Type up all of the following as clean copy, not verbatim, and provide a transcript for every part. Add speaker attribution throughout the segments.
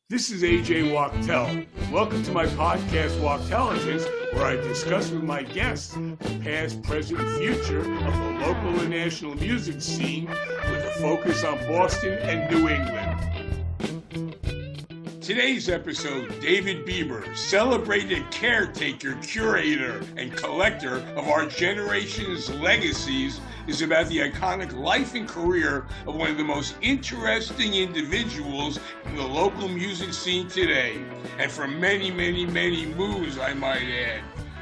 Speaker 1: This is AJ Wachtel. Welcome to my podcast, Wachtelligence, where I discuss with my guests the past, present, and future of the local and national music scene with a focus on Boston and New England. Today's episode, David Bieber, celebrated caretaker, curator, and collector of our generation's legacies, is about the iconic life and career of one of the most interesting individuals in the local music scene today, and for many, many, many moves, I might add.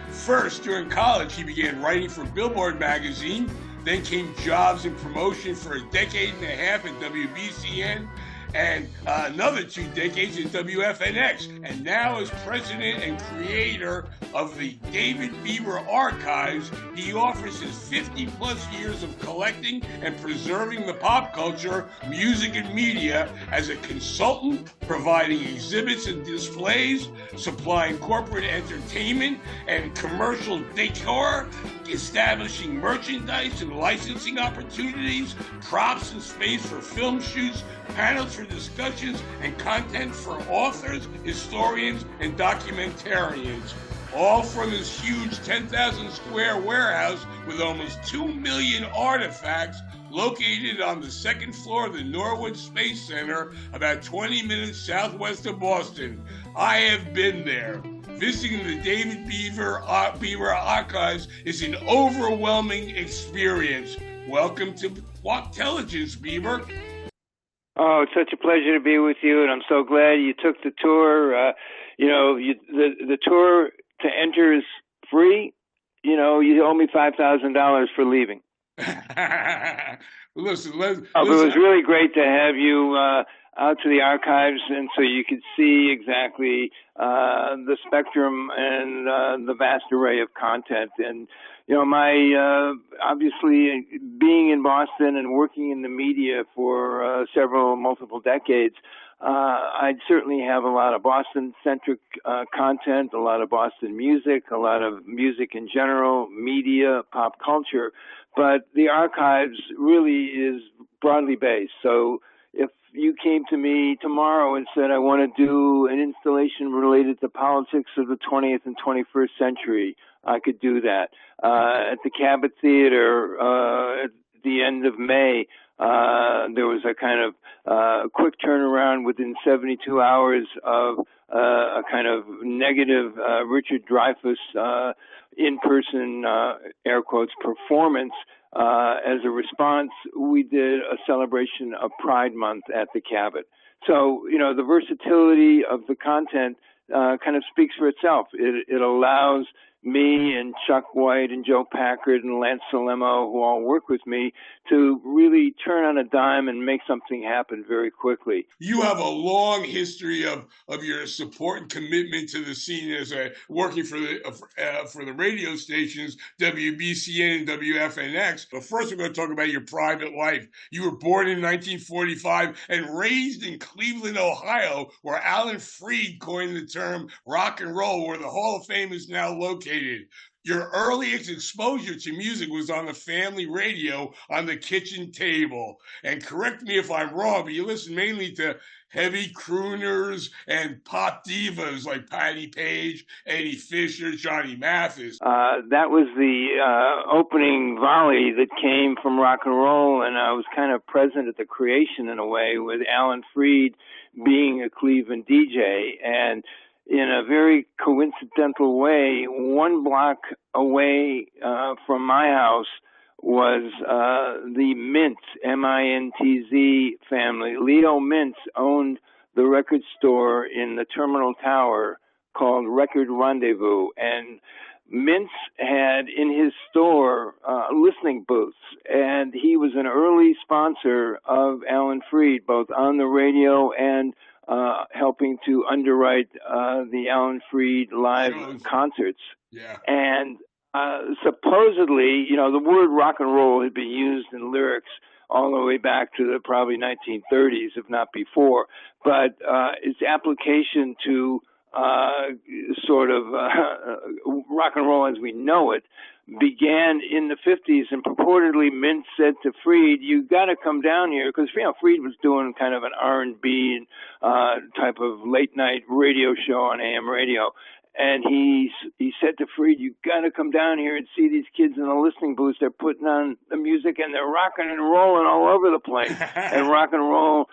Speaker 1: First, during college, he began writing for Billboard magazine, then came jobs and promotion for a decade and a half at WBCN, and another 2 decades at WFNX, and now as president and creator of the David Bieber Archves, he offers his 50-plus years of collecting and preserving the pop culture, music, and media as a consultant, providing exhibits and displays, supplying corporate entertainment and commercial decor, establishing merchandise and licensing opportunities, props and space for film shoots, panels for discussions, and content for authors, historians, and documentarians. All from his huge 10,000 square warehouse with almost 2 million artifacts located on the second floor of the Norwood Space Center, about 20 minutes southwest of Boston. I have been there. Visiting the David Bieber Archives is an overwhelming experience. Welcome to Wachtelligence, Bieber.
Speaker 2: Oh, it's such a pleasure to be with you, and I'm so glad you took the tour. The tour to enter is free. You owe me $5,000 for leaving.
Speaker 1: Listen.
Speaker 2: It was really great to have you out to the archives, and so you could see exactly the spectrum and the vast array of content. And my obviously being in Boston and working in the media for multiple decades, I'd certainly have a lot of Boston-centric content, a lot of Boston music, a lot of music in general, media, pop culture. But the archives really is broadly based. So if you came to me tomorrow and said, I want to do an installation related to politics of the 20th and 21st century, I could do that. At the Cabot Theater at the end of May, there was a kind of quick turnaround within 72 hours of a kind of negative Richard Dreyfuss in-person, air quotes, performance. As a response, we did a celebration of Pride Month at the Cabot. So, the versatility of the content kind of speaks for itself. It allows me and Chuck White and Joe Packard and Lance Salemo, who all work with me, to really turn on a dime and make something happen very quickly.
Speaker 1: You have a long history of your support and commitment to the scene as working for the radio stations WBCN and WFNX. But first, we're going to talk about your private life. You were born in 1945 and raised in Cleveland, Ohio, where Alan Freed coined the term rock and roll, where the Hall of Fame is now located. Your earliest exposure to music was on the family radio on the kitchen table. And correct me if I'm wrong, but you listened mainly to heavy crooners and pop divas like Patti Page, Eddie Fisher, Johnny Mathis.
Speaker 2: That was the opening volley that came from rock and roll, and I was kind of present at the creation in a way, with Alan Freed being a Cleveland DJ. And in a very coincidental way, 1 block away from my house was the Mintz, M-I-N-T-Z family. Leo Mintz owned the record store in the Terminal Tower called Record Rendezvous, and Mintz had in his store listening booths, and he was an early sponsor of Alan Freed, both on the radio and helping to underwrite the Alan Freed live concerts.
Speaker 1: Yeah.
Speaker 2: And supposedly, the word rock and roll had been used in lyrics all the way back to the probably 1930s, if not before. But its application to sort of rock and roll as we know it began in the 50s, and purportedly Mint said to Freed, "You got to come down here," because Freed was doing kind of an R&B type of late night radio show on AM radio. And he said to Freed, "You got to come down here and see these kids in the listening booths. They're putting on the music and they're rocking and rolling all over the place." And rock and roll,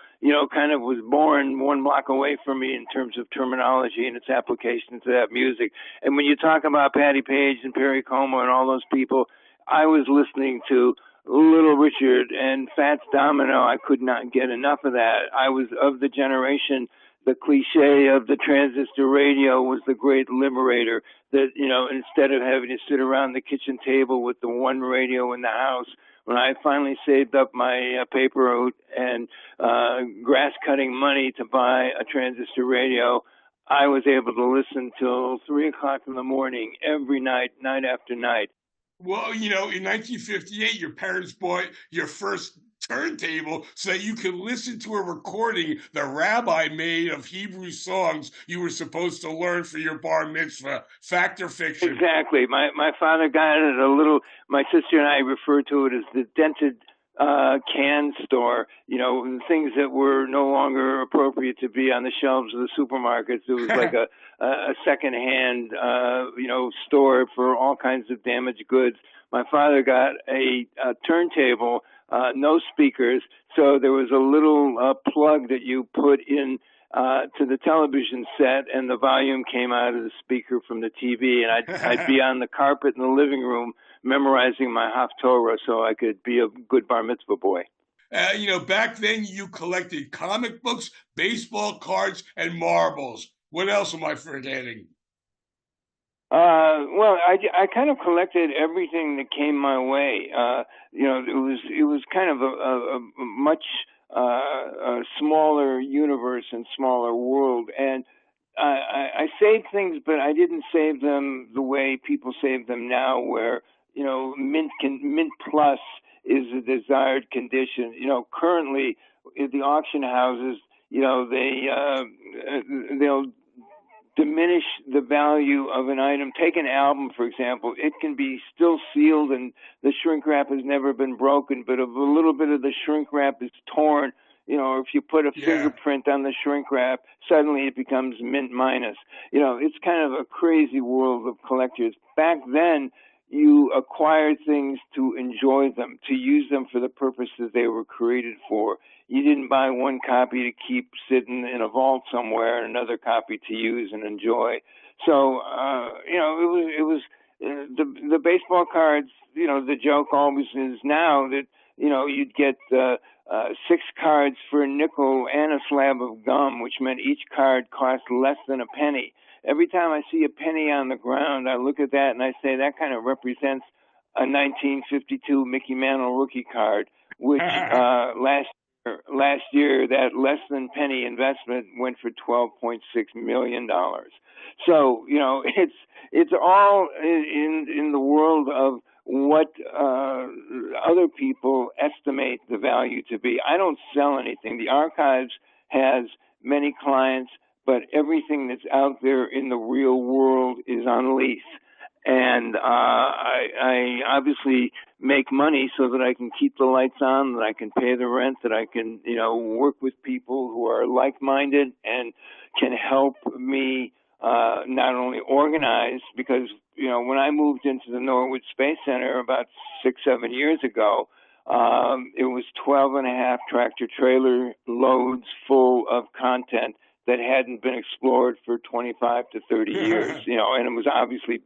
Speaker 2: kind of was born one block away from me in terms of terminology and its application to that music. And when you talk about Patti Page and Perry Como and all those people, I was listening to Little Richard and Fats Domino. I could not get enough of that. I was of the generation. The cliche of the transistor radio was the great liberator, that, instead of having to sit around the kitchen table with the one radio in the house, when I finally saved up my paper route and grass cutting money to buy a transistor radio, I was able to listen till 3 o'clock in the morning every night, night after night.
Speaker 1: Well, in 1958, your parents bought your first turntable so that you could listen to a recording the rabbi made of Hebrew songs you were supposed to learn for your bar mitzvah. Fact or fiction?
Speaker 2: Exactly. My father got it at my sister and I refer to it as the dented can store, things that were no longer appropriate to be on the shelves of the supermarkets. It was like a secondhand, store for all kinds of damaged goods. My father got a turntable, no speakers, so there was a little plug that you put in to the television set, and the volume came out of the speaker from the TV, and I'd be on the carpet in the living room memorizing my Haftorah so I could be a good bar mitzvah boy.
Speaker 1: Back then you collected comic books, baseball cards, and marbles. What else am I forgetting?
Speaker 2: Well, I kind of collected everything that came my way. It was kind of a much smaller universe and smaller world, and I saved things, but I didn't save them the way people save them now, where Mint Plus is a desired condition. Currently the auction houses, they'll diminish the value of an item. Take an album, for example. It can be still sealed and the shrink wrap has never been broken, but if a little bit of the shrink wrap is torn, or if you put a fingerprint on the shrink wrap, suddenly it becomes mint minus. It's kind of a crazy world of collectors. Back then, you acquired things to enjoy them, to use them for the purposes they were created for. You didn't buy one copy to keep sitting in a vault somewhere and another copy to use and enjoy. So, it was the baseball cards. The joke always is now that you'd get 6 cards for a nickel and a slab of gum, which meant each card cost less than a penny. Every time I see a penny on the ground, I look at that and I say that kind of represents a 1952 Mickey Mantle rookie card, which last year that less than penny investment went for $12.6 million. So it's all in the world of what other people estimate the value to be. I don't sell anything. The archives has many clients, but everything that's out there in the real world is on lease. And I obviously make money so that I can keep the lights on, that I can pay the rent, that I can, work with people who are like-minded and can help me not only organize, because, when I moved into the Norwood Space Center about 6-7 years ago, it was 12 and a half tractor trailer loads full of content that hadn't been explored for 25 to 30 years, and it was obviously,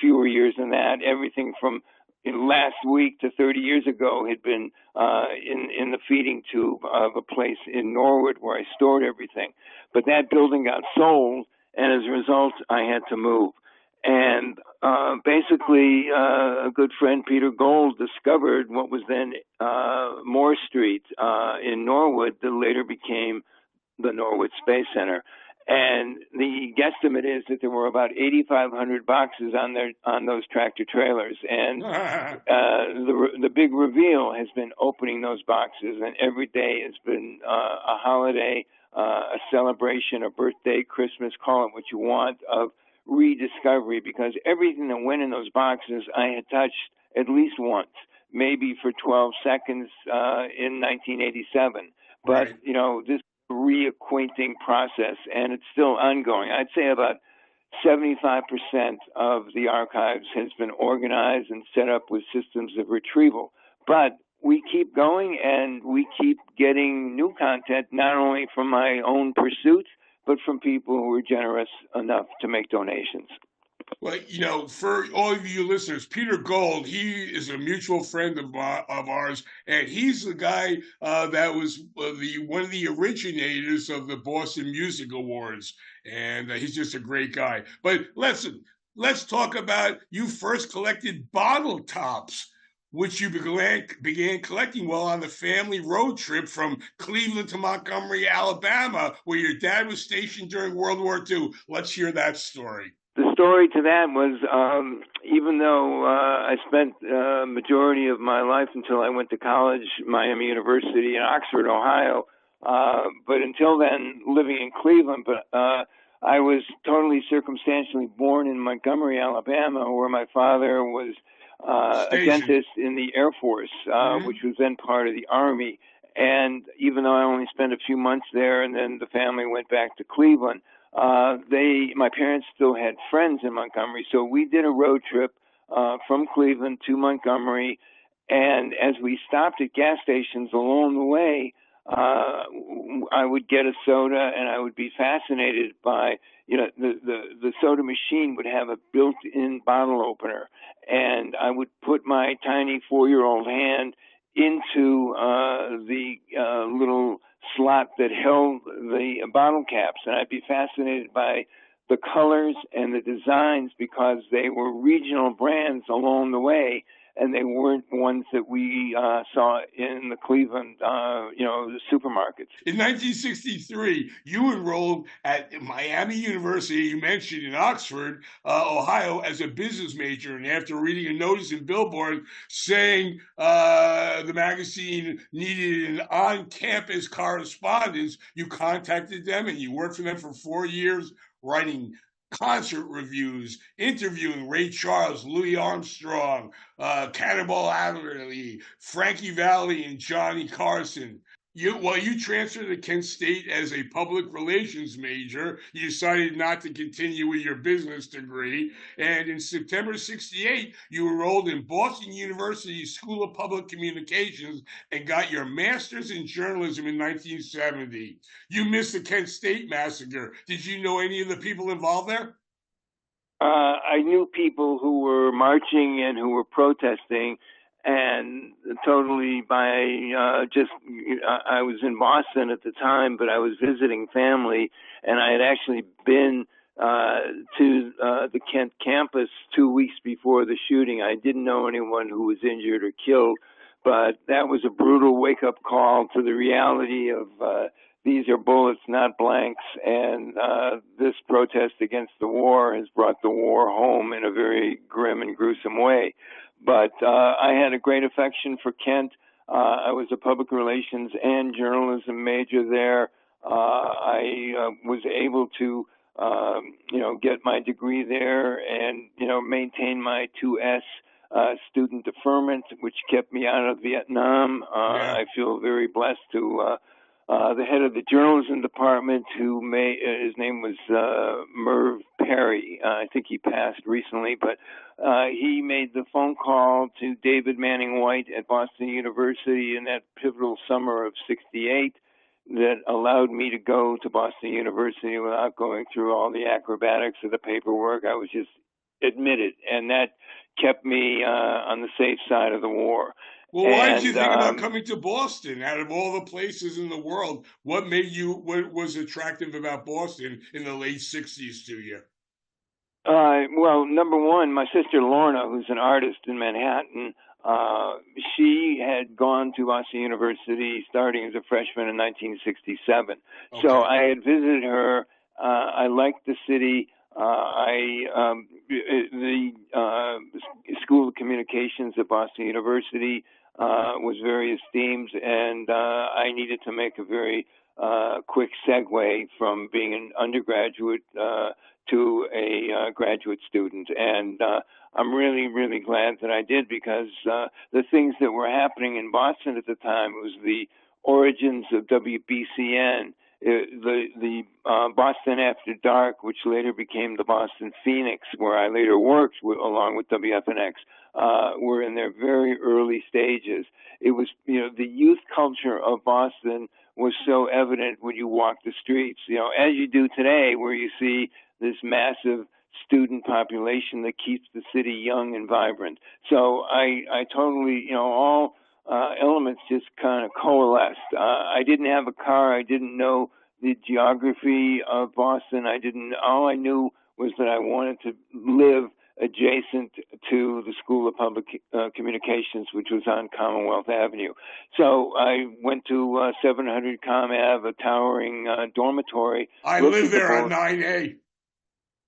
Speaker 2: fewer years than that. Everything from last week to 30 years ago had been in the feeding tube of a place in Norwood where I stored everything. But that building got sold, and as a result, I had to move. And basically, a good friend, Peter Gold, discovered what was then Moore Street in Norwood that later became the Norwood Space Center. And the guesstimate is that there were about 8,500 boxes on those tractor trailers. And the big reveal has been opening those boxes, and every day has been a holiday, a celebration, a birthday, Christmas, call it what you want, of rediscovery, because everything that went in those boxes I had touched at least once, maybe for 12 seconds in 1987. But,
Speaker 1: Right.
Speaker 2: you know, this reacquainting process, and it's still ongoing. I'd say about 75% of the archives has been organized and set up with systems of retrieval. But we keep going, and we keep getting new content, not only from my own pursuits, but from people who are generous enough to make donations.
Speaker 1: Well, you know, for all of you listeners, Peter Gold, he is a mutual friend of ours, and he's the guy that was one of the originators of the Boston Music Awards, and he's just a great guy. But listen, let's talk about you first collected bottle tops, which you began collecting while on the family road trip from Cleveland to Montgomery, Alabama, where your dad was stationed during World War II. Let's hear that story.
Speaker 2: The story to that was, even though I spent the majority of my life until I went to college, Miami University in Oxford, Ohio, but until then living in Cleveland, but I was totally circumstantially born in Montgomery, Alabama, where my father was a dentist in the Air Force, which was then part of the Army. And even though I only spent a few months there, and then the family went back to Cleveland, my parents still had friends in Montgomery, so we did a road trip from Cleveland to Montgomery, and as we stopped at gas stations along the way, I would get a soda, and I would be fascinated by, you know, the soda machine would have a built-in bottle opener, and I would put my tiny 4-year-old hand into the little slot that held the bottle caps, and I'd be fascinated by the colors and the designs because they were regional brands along the way, and they weren't ones that we saw in the Cleveland, the supermarkets.
Speaker 1: In 1963, you enrolled at Miami University, you mentioned in Oxford, Ohio, as a business major. And after reading a notice in Billboard saying the magazine needed an on-campus correspondent, you contacted them and you worked for them for 4 years, writing concert reviews, interviewing Ray Charles, Louis Armstrong, Cannonball Adderley, Frankie Valli, and Johnny Carson. While you transferred to Kent State as a public relations major, you decided not to continue with your business degree. And in September '68, you enrolled in Boston University School of Public Communications and got your master's in journalism in 1970. You missed the Kent State massacre. Did you know any of the people involved there?
Speaker 2: I knew people who were marching and who were protesting, and totally I was in Boston at the time, but I was visiting family, and I had actually been to the Kent campus 2 weeks before the shooting. I didn't know anyone who was injured or killed, but that was a brutal wake-up call to the reality of these are bullets, not blanks, and this protest against the war has brought the war home in a very grim and gruesome way. But I had a great affection for Kent. I was a public relations and journalism major there. I was able to, get my degree there and, maintain my 2S student deferment, which kept me out of Vietnam. I feel very blessed to the head of the journalism department, his name was Merv Perry. I think he passed recently, but he made the phone call to David Manning White at Boston University in that pivotal summer of '68 that allowed me to go to Boston University without going through all the acrobatics of the paperwork. I was just admitted, and that kept me on the safe side of the war.
Speaker 1: Well, why did you think about coming to Boston? Out of all the places in the world, what was attractive about Boston in the late '60s to you?
Speaker 2: Well, number one, my sister Lorna, who's an artist in Manhattan, she had gone to Boston University starting as a freshman in 1967. Okay. So I had visited her I liked the city. The School of Communications at Boston University was very esteemed, and I needed to make a very quick segue from being an undergraduate to a graduate student. And I'm really, really glad that I did, because the things that were happening in Boston at the time was the origins of WBCN, the Boston After Dark, which later became the Boston Phoenix, where I later worked along with WFNX, were in their very early stages. It was, the youth culture of Boston was so evident when you walk the streets, as you do today, where you see this massive student population that keeps the city young and vibrant. So I totally, all elements just kind of coalesced. I didn't have a car. I didn't know the geography of Boston. All I knew was that I wanted to live adjacent to the School of Public Communications, which was on Commonwealth Avenue. So I went to 700 Com Ave, a towering dormitory.
Speaker 1: I live there on 9A.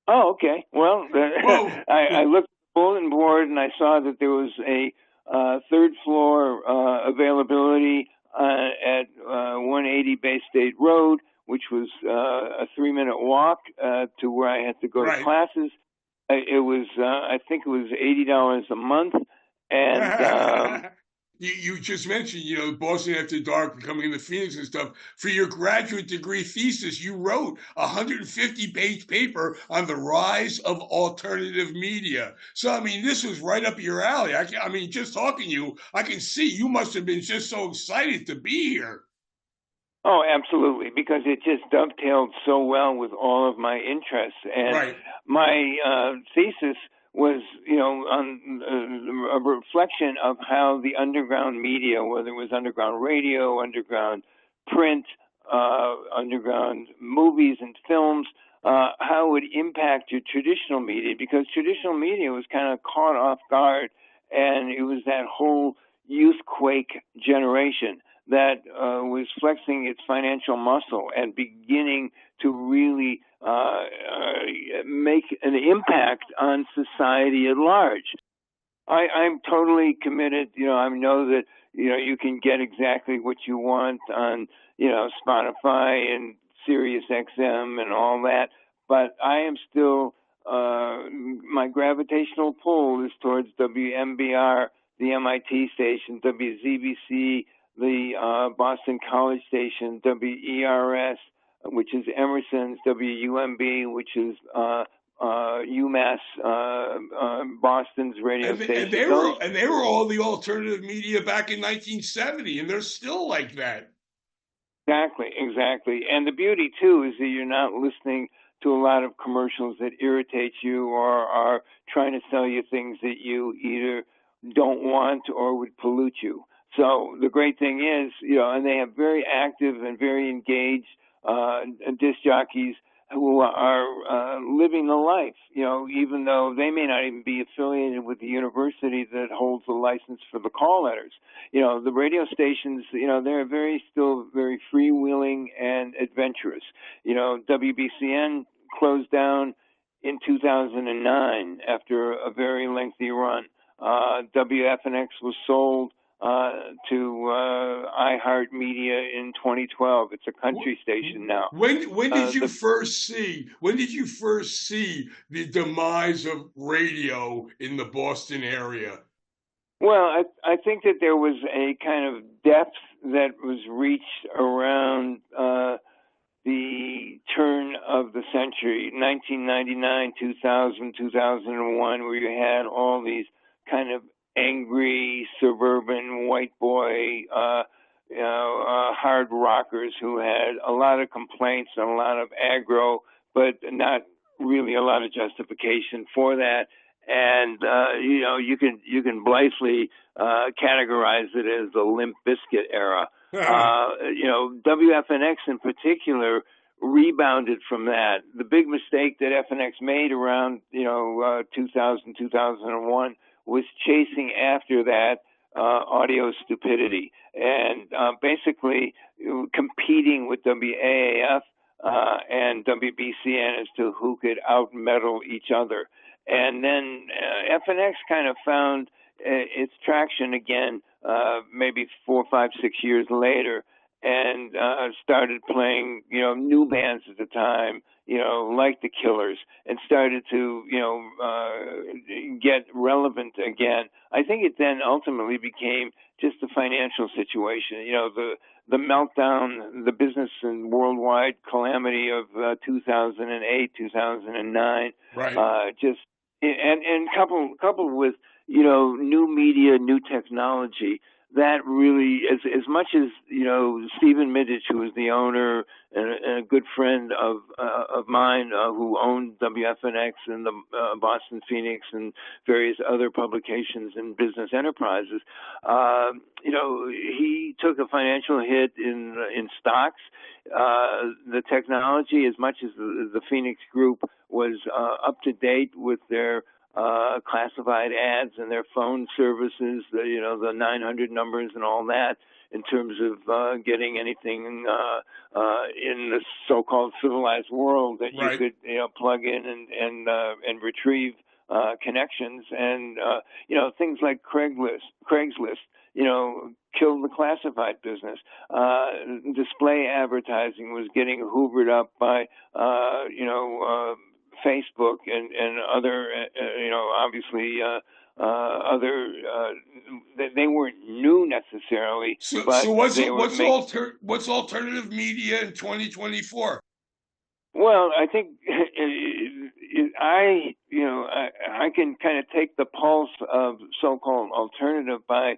Speaker 2: Oh, okay. Well, I looked at the bulletin board and I saw that there was a third floor availability at 180 Bay State Road, which was a 3-minute walk to where I had to go to classes. It was, I think it was $80 a month. And
Speaker 1: you just mentioned, Boston After Dark becoming the Phoenix and stuff. For your graduate degree thesis, you wrote a 150-page paper on the rise of alternative media. So, this was right up your alley. Just talking to you, I can see you must have been just so excited to be here.
Speaker 2: Oh, absolutely, because it just dovetailed so well with all of my interests. And my thesis was, on a reflection of how the underground media, whether it was underground radio, underground print, underground movies and films, how it would impact your traditional media, because traditional media was kind of caught off guard, and it was that whole youthquake generation that was flexing its financial muscle and beginning to really make an impact on society at large. I'm totally committed. I know that, you can get exactly what you want on, Spotify and Sirius XM and all that, but I am still, my gravitational pull is towards WMBR, the MIT station, WZBC, the Boston College station, WERS, which is Emerson's, WUMB, which is UMass, Boston's radio station.
Speaker 1: And they were all the alternative media back in 1970, and they're still like that.
Speaker 2: Exactly. And the beauty, too, is that you're not listening to a lot of commercials that irritate you or are trying to sell you things that you either don't want or would pollute you. So the great thing is, and they have very active and very engaged disc jockeys who are living the life, even though they may not even be affiliated with the university that holds the license for the call letters. The radio stations, they're still very freewheeling and adventurous. WBCN closed down in 2009 after a very lengthy run. WFNX was sold to iHeartMedia in 2012. It's a country station now.
Speaker 1: When did you first see the demise of radio in the Boston area?
Speaker 2: Well, I think that there was a kind of depth that was reached around the turn of the century, 1999, 2000, 2001, where you had all these kind of angry suburban white boy, hard rockers who had a lot of complaints and a lot of aggro, but not really a lot of justification for that. And you can blithely categorize it as the Limp Bizkit era. WFNX in particular rebounded from that. The big mistake that FNX made around 2000, 2001 was chasing after that audio stupidity and basically competing with WAAF and WBCN as to who could out-metal each other. And then FNX kind of found its traction again, maybe 4, 5, 6 years later, and started playing, new bands at the time, like the Killers, and started to, get relevant again. I think it then ultimately became just the financial situation, the meltdown, the business and worldwide calamity of 2008, 2009,
Speaker 1: right.
Speaker 2: And coupled with new media, new technology. That really, as much as Stephen Middich, who was the owner and a good friend of mine, who owned WFNX and the Boston Phoenix and various other publications and business enterprises, he took a financial hit in stocks. The technology, as much as the Phoenix Group was up to date with their classified ads and their phone services, the 900 numbers and all that, in terms of getting anything in the so-called civilized world that you could plug in and retrieve connections, and things like Craigslist killed the classified business. Display advertising was getting hoovered up by Facebook and other, obviously other. They weren't new necessarily.
Speaker 1: So what's alternative media in 2024?
Speaker 2: Well, I think I can kind of take the pulse of so-called alternative by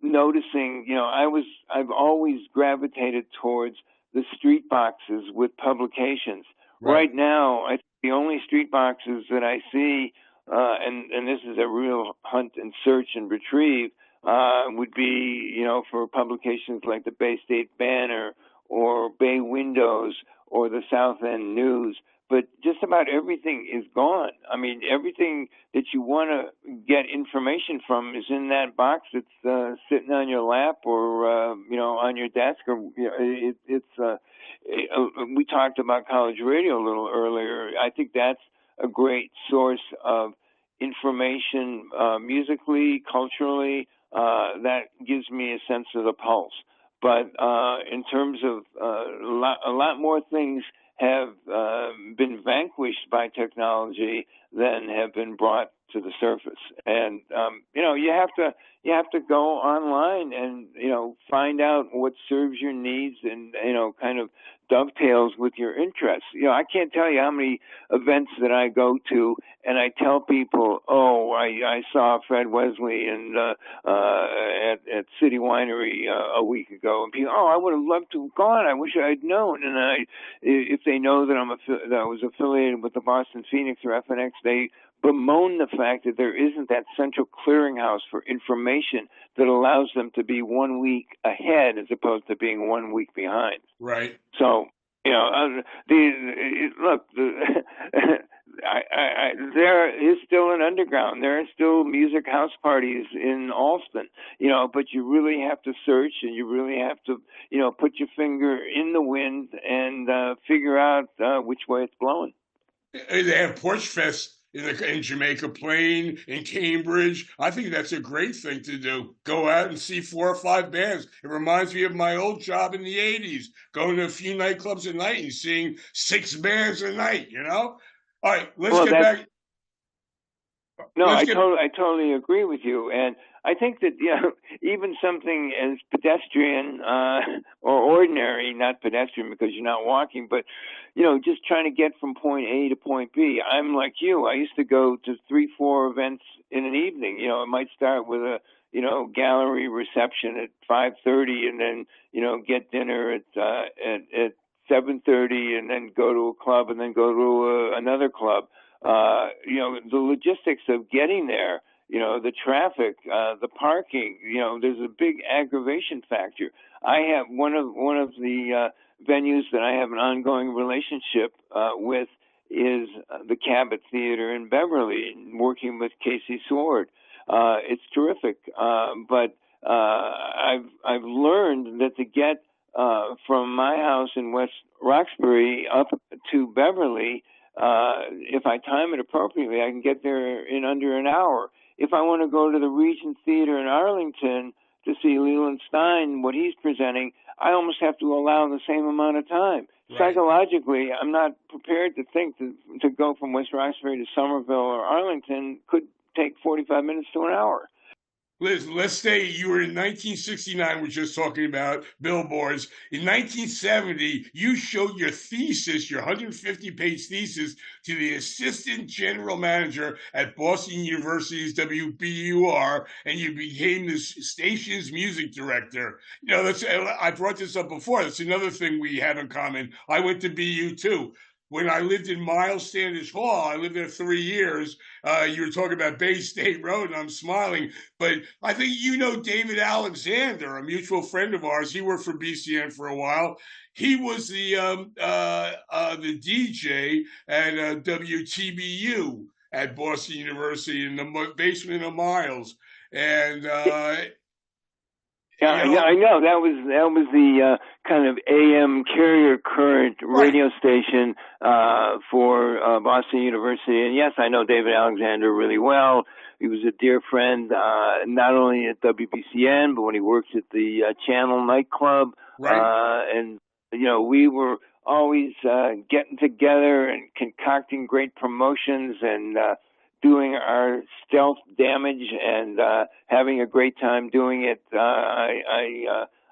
Speaker 2: noticing. I've always gravitated towards the street boxes with publications. Right now, I think the only street boxes that I see, and this is a real hunt and search and retrieve, would be, for publications like the Bay State Banner or Bay Windows or the South End News. But just about everything is gone. I mean, everything that you want to get information from is in that box that's sitting on your lap or, on your desk. Or we talked about college radio a little earlier. I think that's a great source of information, musically, culturally. That gives me a sense of the pulse. But in terms of a lot more things have been vanquished by technology than have been brought to the surface. And you have to go online and find out what serves your needs and kind of dovetails with your interests. I can't tell you how many events that I go to and I tell people, I saw Fred Wesley at City Winery a week ago, and people, I would have loved to have gone. I wish I'd known. And if they know that that I was affiliated with the Boston Phoenix or FNX, they bemoan the fact that there isn't that central clearinghouse for information that allows them to be 1 week ahead as opposed to being 1 week behind.
Speaker 1: Right.
Speaker 2: So, there is still an underground. There are still music house parties in Alston, but you really have to search and you really have to, put your finger in the wind and figure out which way it's blowing.
Speaker 1: They have Porch Fest in Jamaica Plain, in Cambridge. I think that's a great thing to do. Go out and see 4 or 5 bands. It reminds me of my old job in the 80s, going to a few nightclubs at night and seeing 6 bands a night, All right, let's get back.
Speaker 2: No, I totally agree with you. And I think that, even something as pedestrian or ordinary, not pedestrian because you're not walking, but, just trying to get from point A to point B. I'm like you. I used to go to 3, 4 events in an evening. It might start with a, gallery reception at 5:30 and then, get dinner at 7:30 and then go to a club and then go to another club. The logistics of getting there, the traffic, the parking, there's a big aggravation factor. I have one of the venues that I have an ongoing relationship with is the Cabot Theater in Beverly, working with Casey Sword. It's terrific, but I've learned that to get from my house in West Roxbury up to Beverly. If I time it appropriately, I can get there in under an hour. If I want to go to the Regent Theater in Arlington to see Leland Stein, what he's presenting, I almost have to allow the same amount of time. Right. Psychologically, I'm not prepared to think to go from West Roxbury to Somerville or Arlington could take 45 minutes to an hour.
Speaker 1: Liz, let's say you were in 1969, we're just talking about billboards. In 1970, you showed your thesis, your 150-page thesis, to the assistant general manager at Boston University's WBUR, and you became the station's music director. You know, I brought this up before. That's another thing we have in common. I went to BU too. When I lived in Miles Standish Hall, I lived there 3 years. You were talking about Bay State Road, and I'm smiling. But I think you know David Alexander, a mutual friend of ours. He worked for BCN for a while. He was the DJ at WTBU at Boston University in the basement of Miles. And
Speaker 2: yeah, I know. That was the kind of AM carrier current radio station for Boston University. And yes, I know David Alexander really well. He was a dear friend, not only at WBCN, but when he worked at the Channel nightclub. Right. And, you know, we were always getting together and concocting great promotions and doing our stealth damage and having a great time doing it.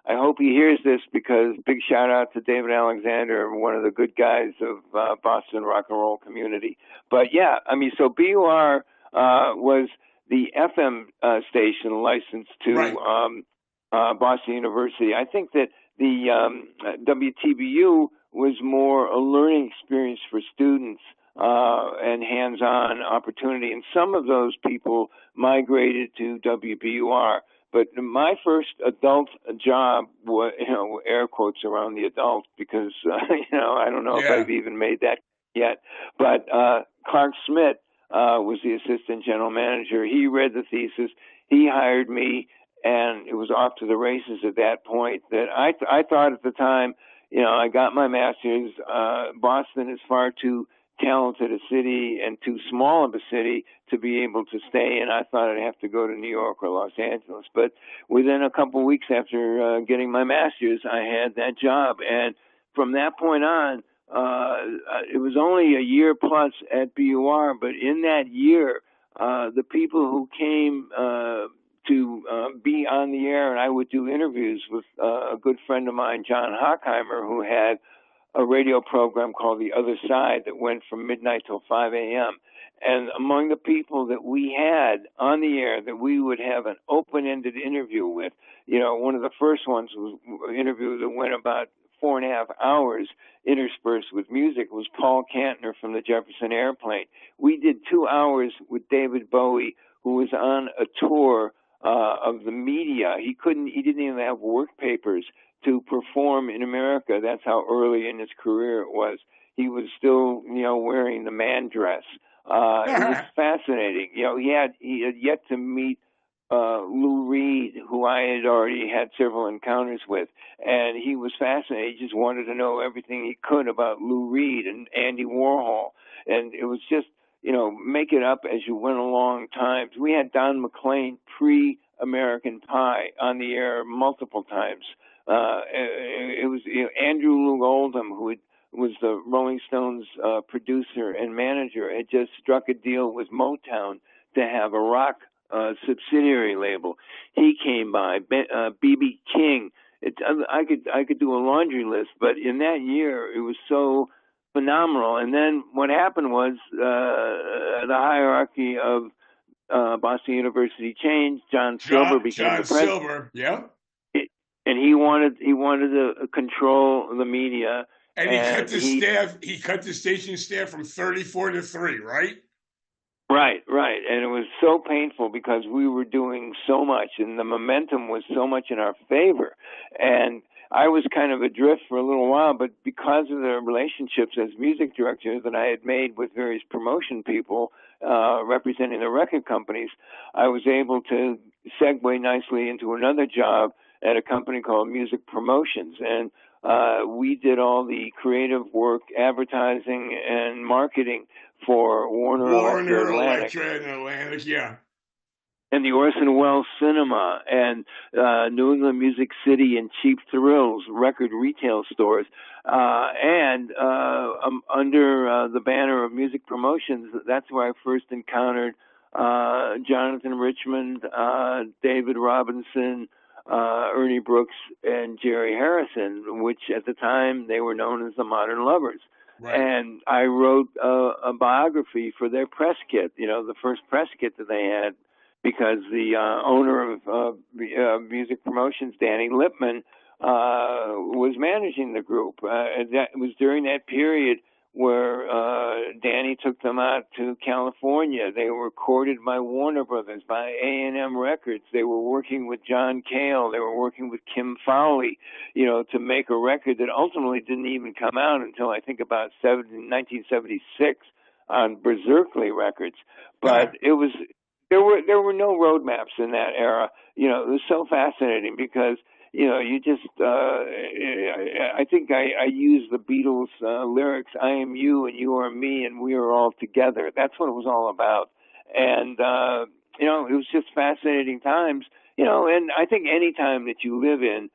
Speaker 2: I hope he hears this, because big shout out to David Alexander, one of the good guys of Boston rock and roll community. But yeah, I mean, so BUR was the FM station licensed to Boston University. I think that the WTBU was more a learning experience for students and hands-on opportunity. And some of those people migrated to WBUR. But my first adult job was, you know, air quotes around the adult, because, you know, I don't know if I've even made that yet. But Clark Smith was the assistant general manager. He read the thesis. He hired me, and it was off to the races at that point. That I thought at the time, you know, I got my master's. Boston is far too talented a city and too small of a city to be able to stay, and I thought I'd have to go to New York or Los Angeles. But within a couple of weeks after getting my master's, I had that job, and from that point on, it was only a year plus at BUR, but in that year, the people who came to be on the air, and I would do interviews with a good friend of mine, John Hockheimer, who had a radio program called The Other Side that went from midnight till 5 a.m. And among the people that we had on the air that we would have an open-ended interview with, you know, one of the first ones was an interview that went about 4.5 hours interspersed with music, was Paul Kantner from the Jefferson Airplane. We did 2 hours with David Bowie, who was on a tour of the media. He didn't even have work papers to perform in America. That's how early in his career it was. He was still, you know, wearing the man dress. It was fascinating. You know, he had yet to meet Lou Reed, who I had already had several encounters with, and he was fascinated. He just wanted to know everything he could about Lou Reed and Andy Warhol, and it was just, you know, make it up as you went along times. We had Don McLean pre-American Pie on the air multiple times. It was, you know, Andrew Loog Oldham, who was the Rolling Stones producer and manager, had just struck a deal with Motown to have a rock subsidiary label. He came by. B.B. King. I could do a laundry list, but in that year it was so phenomenal. And then what happened was the hierarchy of Boston University changed. John Silver became the president.
Speaker 1: Silver, yeah.
Speaker 2: And he wanted to control the media.
Speaker 1: And he cut the station staff from 34 to 3, right?
Speaker 2: Right. And it was so painful because we were doing so much and the momentum was so much in our favor. And I was kind of adrift for a little while, but because of the relationships as music director that I had made with various promotion people representing the record companies, I was able to segue nicely into another job at a company called Music Promotions, and we did all the creative work, advertising, and marketing for Warner
Speaker 1: Electra and Atlantic, yeah.
Speaker 2: And the Orson Welles Cinema and New England Music City and Cheap Thrills record retail stores. Under the banner of Music Promotions, that's where I first encountered Jonathan Richmond, David Robinson, Ernie Brooks, and Jerry Harrison, which at the time they were known as the Modern Lovers. Right. And I wrote a biography for their press kit, the first press kit that they had, because the owner of Music Promotions, Danny Lipman, was managing the group. That was during that period where Danny took them out to California. They were recorded by Warner Brothers, by A&M Records. They were working with John Cale. They were working with Kim Fowley, to make a record that ultimately didn't even come out until I think about 1976 on Berserkly Records. But it was... There were no roadmaps in that era. It was so fascinating because, you just, I think I used the Beatles lyrics, I am you and you are me and we are all together. That's what it was all about. And, it was just fascinating times, and I think any time that you live in,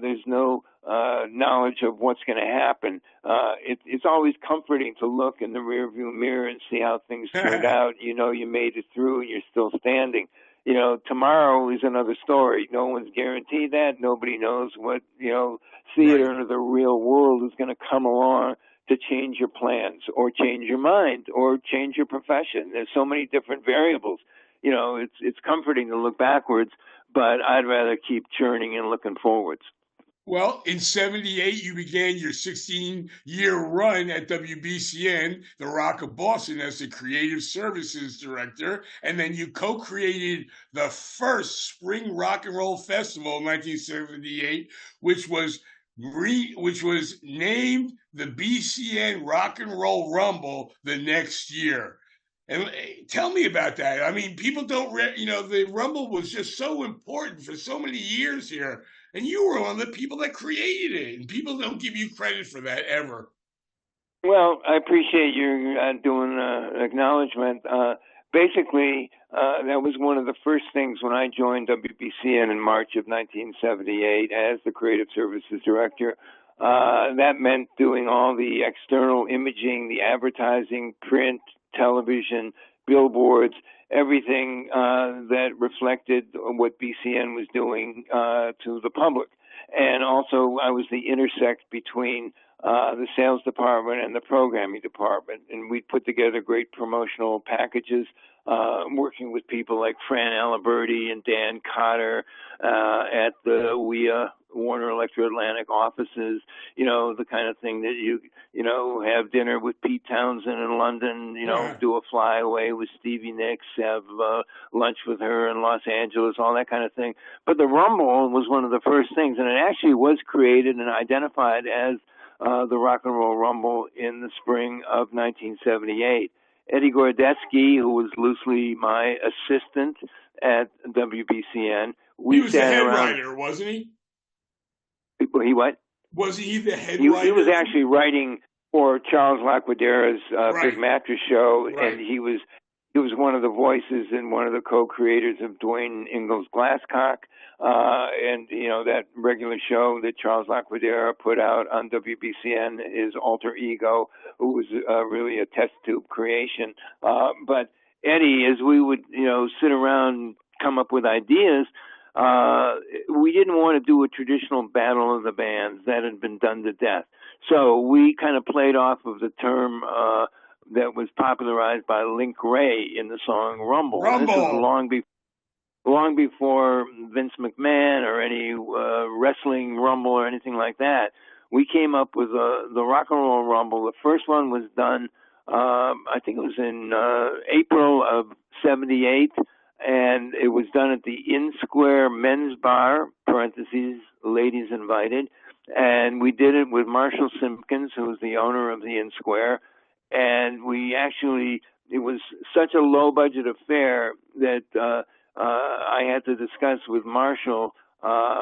Speaker 2: there's no knowledge of what's going to happen. It's always comforting to look in the rearview mirror and see how things turned out. You made it through and you're still standing. Tomorrow is another story. No one's guaranteed that. Nobody knows what, theater or the real world is going to come along to change your plans or change your mind or change your profession. There's so many different variables. It's comforting to look backwards, but I'd rather keep churning and looking forwards.
Speaker 1: Well, in 78, you began your 16-year run at WBCN, the Rock of Boston, as the Creative Services Director, and then you co-created the first Spring Rock and Roll Festival in 1978, which was named the BCN Rock and Roll Rumble the next year. And tell me about that. I mean, people don't, the Rumble was just so important for so many years here. And you were one of the people that created it. And people don't give you credit for that ever.
Speaker 2: Well, I appreciate you doing acknowledgement. Basically, that was one of the first things when I joined WBCN in March of 1978 as the Creative Services Director. That meant doing all the external imaging, the advertising, print, television, billboards, everything that reflected what BCN was doing to the public. And also, I was the intersect between the sales department and the programming department. And we'd put together great promotional packages, working with people like Fran Aliberti and Dan Cotter at the WEA, Warner Electro Atlantic offices, the kind of thing that you have dinner with Pete Townsend in London, do a flyaway with Stevie Nicks, have lunch with her in Los Angeles, all that kind of thing. But the Rumble was one of the first things, and it actually was created and identified as the Rock and Roll Rumble in the spring of 1978. Eddie Gordetsky, who was loosely my assistant at WBCN,
Speaker 1: he was the head writer, wasn't he?
Speaker 2: He what?
Speaker 1: Was he the head writer?
Speaker 2: He was actually writing for Charles Laquadera's Big Mattress Show, and he was one of the voices and one of the co-creators of Dwayne Ingalls Glasscock, and that regular show that Charles Laquadera put out on WBCN, his alter ego, who was really a test tube creation. But Eddie, as we would sit around and come up with ideas, we didn't want to do a traditional battle of the bands that had been done to death. So we kind of played off of the term that was popularized by Link Ray in the song Rumble. This was long before Vince McMahon or any wrestling Rumble or anything like that. We came up with the Rock and Roll Rumble. The first one was done, I think it was in April of 78. And it was done at the In Square Men's Bar, parentheses, ladies invited. And we did it with Marshall Simpkins, who was the owner of the In Square. And it was such a low budget affair that I had to discuss with Marshall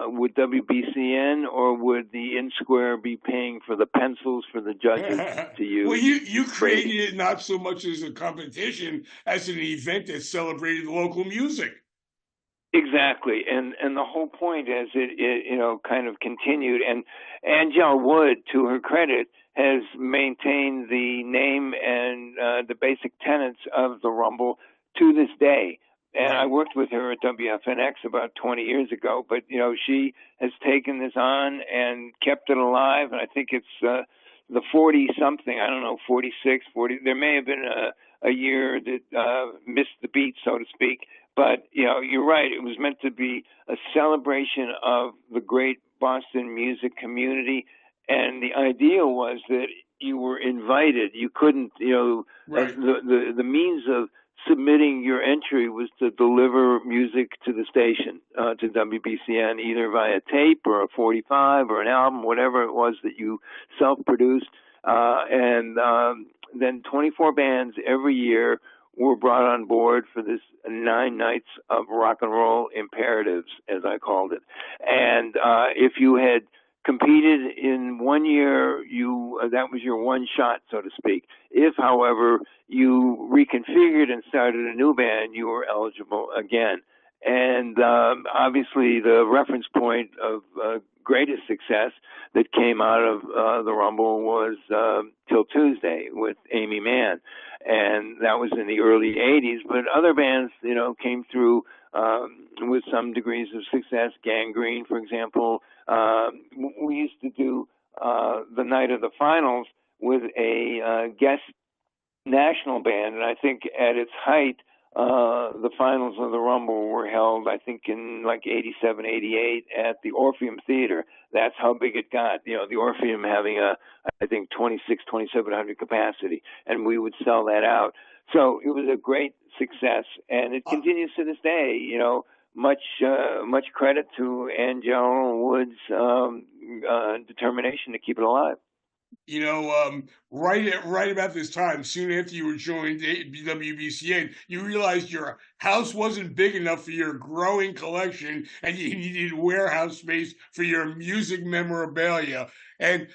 Speaker 2: would WBCN or would the InSquare be paying for the pencils for the judges to use?
Speaker 1: Well, you created it not so much as a competition as an event that celebrated local music.
Speaker 2: Exactly, and the whole point is it kind of continued, and Angel Wood, to her credit, has maintained the name and the basic tenets of the Rumble to this day. And I worked with her at WFNX about 20 years ago, but she has taken this on and kept it alive, and I think it's the 40 something, I don't know, 46, 40. There may have been a year that missed the beat, so to speak. But, you're right. It was meant to be a celebration of the great Boston music community. And the idea was that you were invited. You couldn't,
Speaker 1: Right.
Speaker 2: the means of submitting your entry was to deliver music to the station, to WBCN, either via tape or a 45 or an album, whatever it was that you self-produced. And then 24 bands every year were brought on board for this 9 nights of rock and roll imperatives, as I called it. And if you had competed in one year, that was your one shot, so to speak. If, however, you reconfigured and started a new band, you were eligible again. And obviously the reference point of greatest success that came out of the Rumble was Till Tuesday with Amy Mann. And that was in the early 80s. But other bands, came through with some degrees of success. Gangrene, for example. We used to do the night of the finals with a guest national band. And I think at its height, the finals of the Rumble were held, I think, in like 87, 88 at the Orpheum Theater. That's how big it got. The Orpheum having I think 2,700 capacity, and we would sell that out. So it was a great success, and it continues to this day. Much credit to Angel Wood's determination to keep it alive.
Speaker 1: Right about this time, soon after you were joined WBCN, you realized your house wasn't big enough for your growing collection, and you needed warehouse space for your music memorabilia. And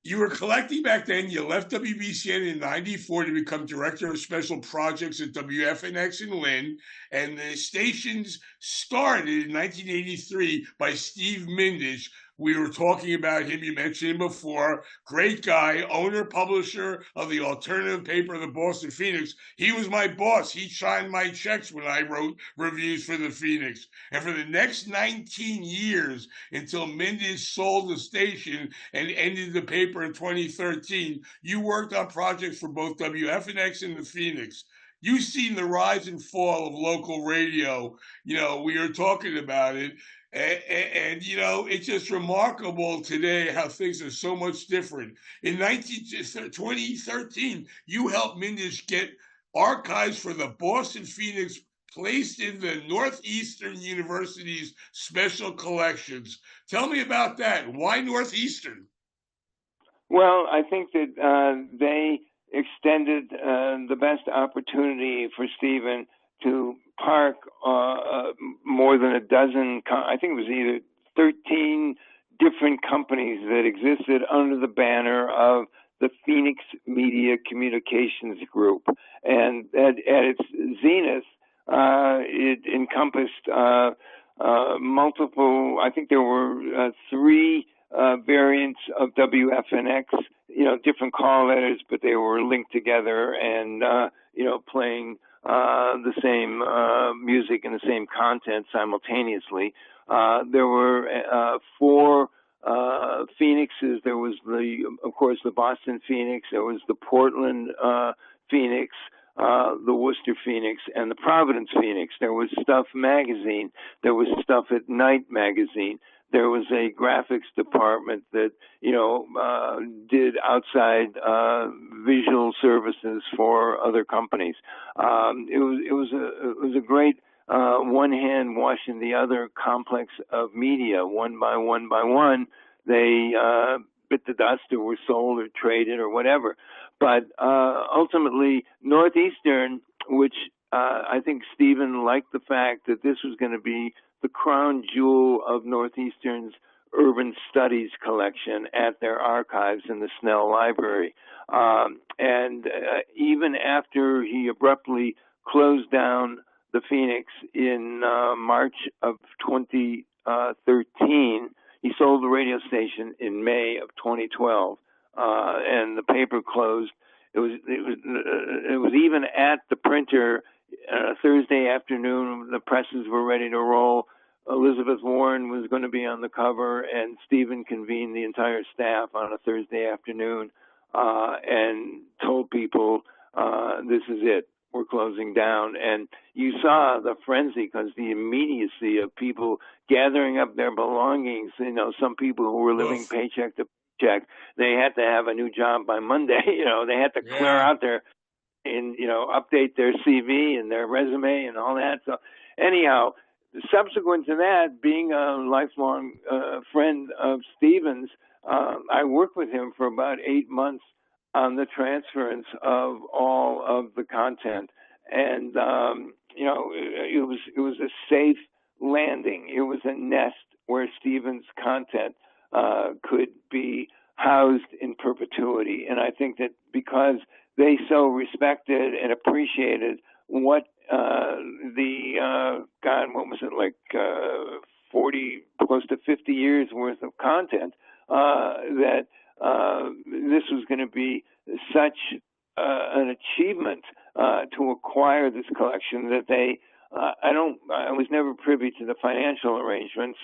Speaker 1: you were collecting back then. You left WBCN in '94 to become director of special projects at WFNX in Lynn, and the stations started in 1983 by Steve Mindish. We were talking about him. You mentioned him before. Great guy, owner, publisher of the alternative paper, the Boston Phoenix. He was my boss. He signed my checks when I wrote reviews for the Phoenix. And for the next 19 years, until Mindish sold the station and ended the paper in 2013, you worked on projects for both WFNX and the Phoenix. You've seen the rise and fall of local radio. We were talking about it. And it's just remarkable today how things are so much different. In 2013, you helped Mindish get archives for the Boston Phoenix placed in the Northeastern University's special collections. Tell me about that. Why Northeastern?
Speaker 2: Well, I think that they extended the best opportunity for Stephen to park more than a dozen, I think it was either 13 different companies that existed under the banner of the Phoenix Media Communications Group. And at its zenith, it encompassed multiple, I think there were 3 variants of WFNX, different call letters, but they were linked together and, playing the same music and the same content simultaneously. There were 4 Phoenixes. There was of course, the Boston Phoenix. There was the Portland Phoenix, the Worcester Phoenix, and the Providence Phoenix. There was Stuff Magazine. There was Stuff at Night Magazine. There was a graphics department that, did outside visual services for other companies. It was a great one hand washing the other complex of media. One by one, they bit the dust or were sold or traded or whatever. But ultimately, Northeastern, which I think Stephen liked the fact that this was going to be the crown jewel of Northeastern's urban studies collection at their archives in the Snell Library. Even after he abruptly closed down the Phoenix in March of 2013, he sold the radio station in May of 2012, and the paper closed. It was even at the printer Thursday afternoon. The presses were ready to roll. Elizabeth Warren was going to be on the cover, and Stephen convened the entire staff on a Thursday afternoon and told people, "This is it. We're closing down." And you saw the frenzy because the immediacy of people gathering up their belongings. You know, some people who were living paycheck to paycheck, they had to have a new job by Monday. You know, they had to clear out their and, you know, update their CV and their resume and all that. So anyhow, subsequent to that, being a lifelong friend of Stephen's, I worked with him for about 8 months on the transference of all of the content. And, you know, it was a safe landing. It was a nest where Stephen's content could be housed in perpetuity. And I think that because they so respected and appreciated what what was it, like 40, close to 50 years worth of content, that this was going to be such an achievement to acquire this collection that they, I was never privy to the financial arrangements,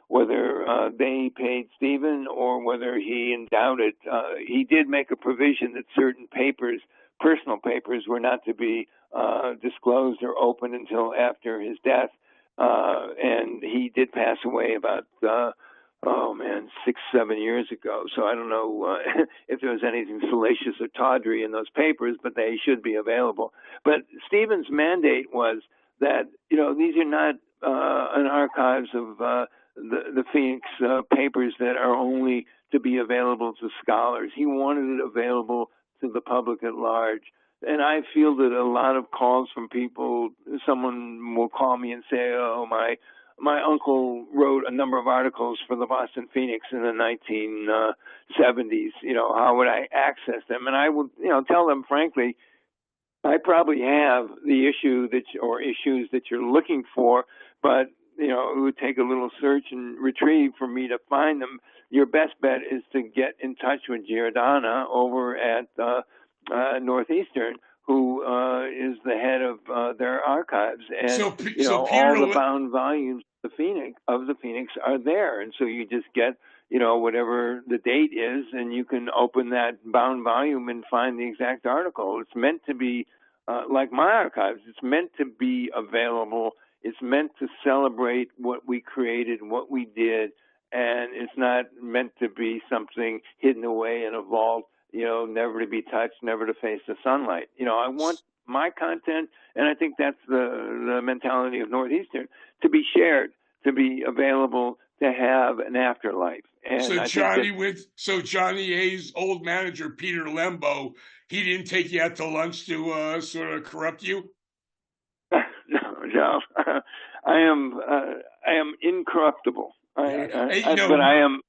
Speaker 2: whether they paid Stephen or whether he endowed it. He did make a provision that certain papers, personal papers, were not to be disclosed or opened until after his death. And he did pass away about, 6-7 years ago. So I don't know if there was anything salacious or tawdry in those papers, but they should be available. But Stephen's mandate was that, you know, these are not an archives of the Phoenix papers that are only to be available to scholars. He wanted it available to the public at large. And I fielded a lot of calls from people. Someone will call me and say, "Oh, my uncle wrote a number of articles for the Boston Phoenix in the 1970s. You know, how would I access them?" And I would, you know, tell them frankly, I probably have the issue or issues that you're looking for, but you know, it would take a little search and retrieve for me to find them. Your best bet is to get in touch with Giordana over at Northeastern, who is the head of their archives, and all the bound volumes of the Phoenix are there, and so you just get, you know, whatever the date is, and you can open that bound volume and find the exact article. It's meant to be like my archives. It's meant to be available. It's meant to celebrate what we created, what we did, and it's not meant to be something hidden away in a vault, you know, never to be touched, never to face the sunlight. You know, I want my content, and I think that's the mentality of Northeastern, to be shared, to be available, to have an afterlife. And
Speaker 1: so Johnny A's old manager, Peter Lembo, he didn't take you out to lunch to sort of corrupt you?
Speaker 2: No. I am incorruptible. But I am.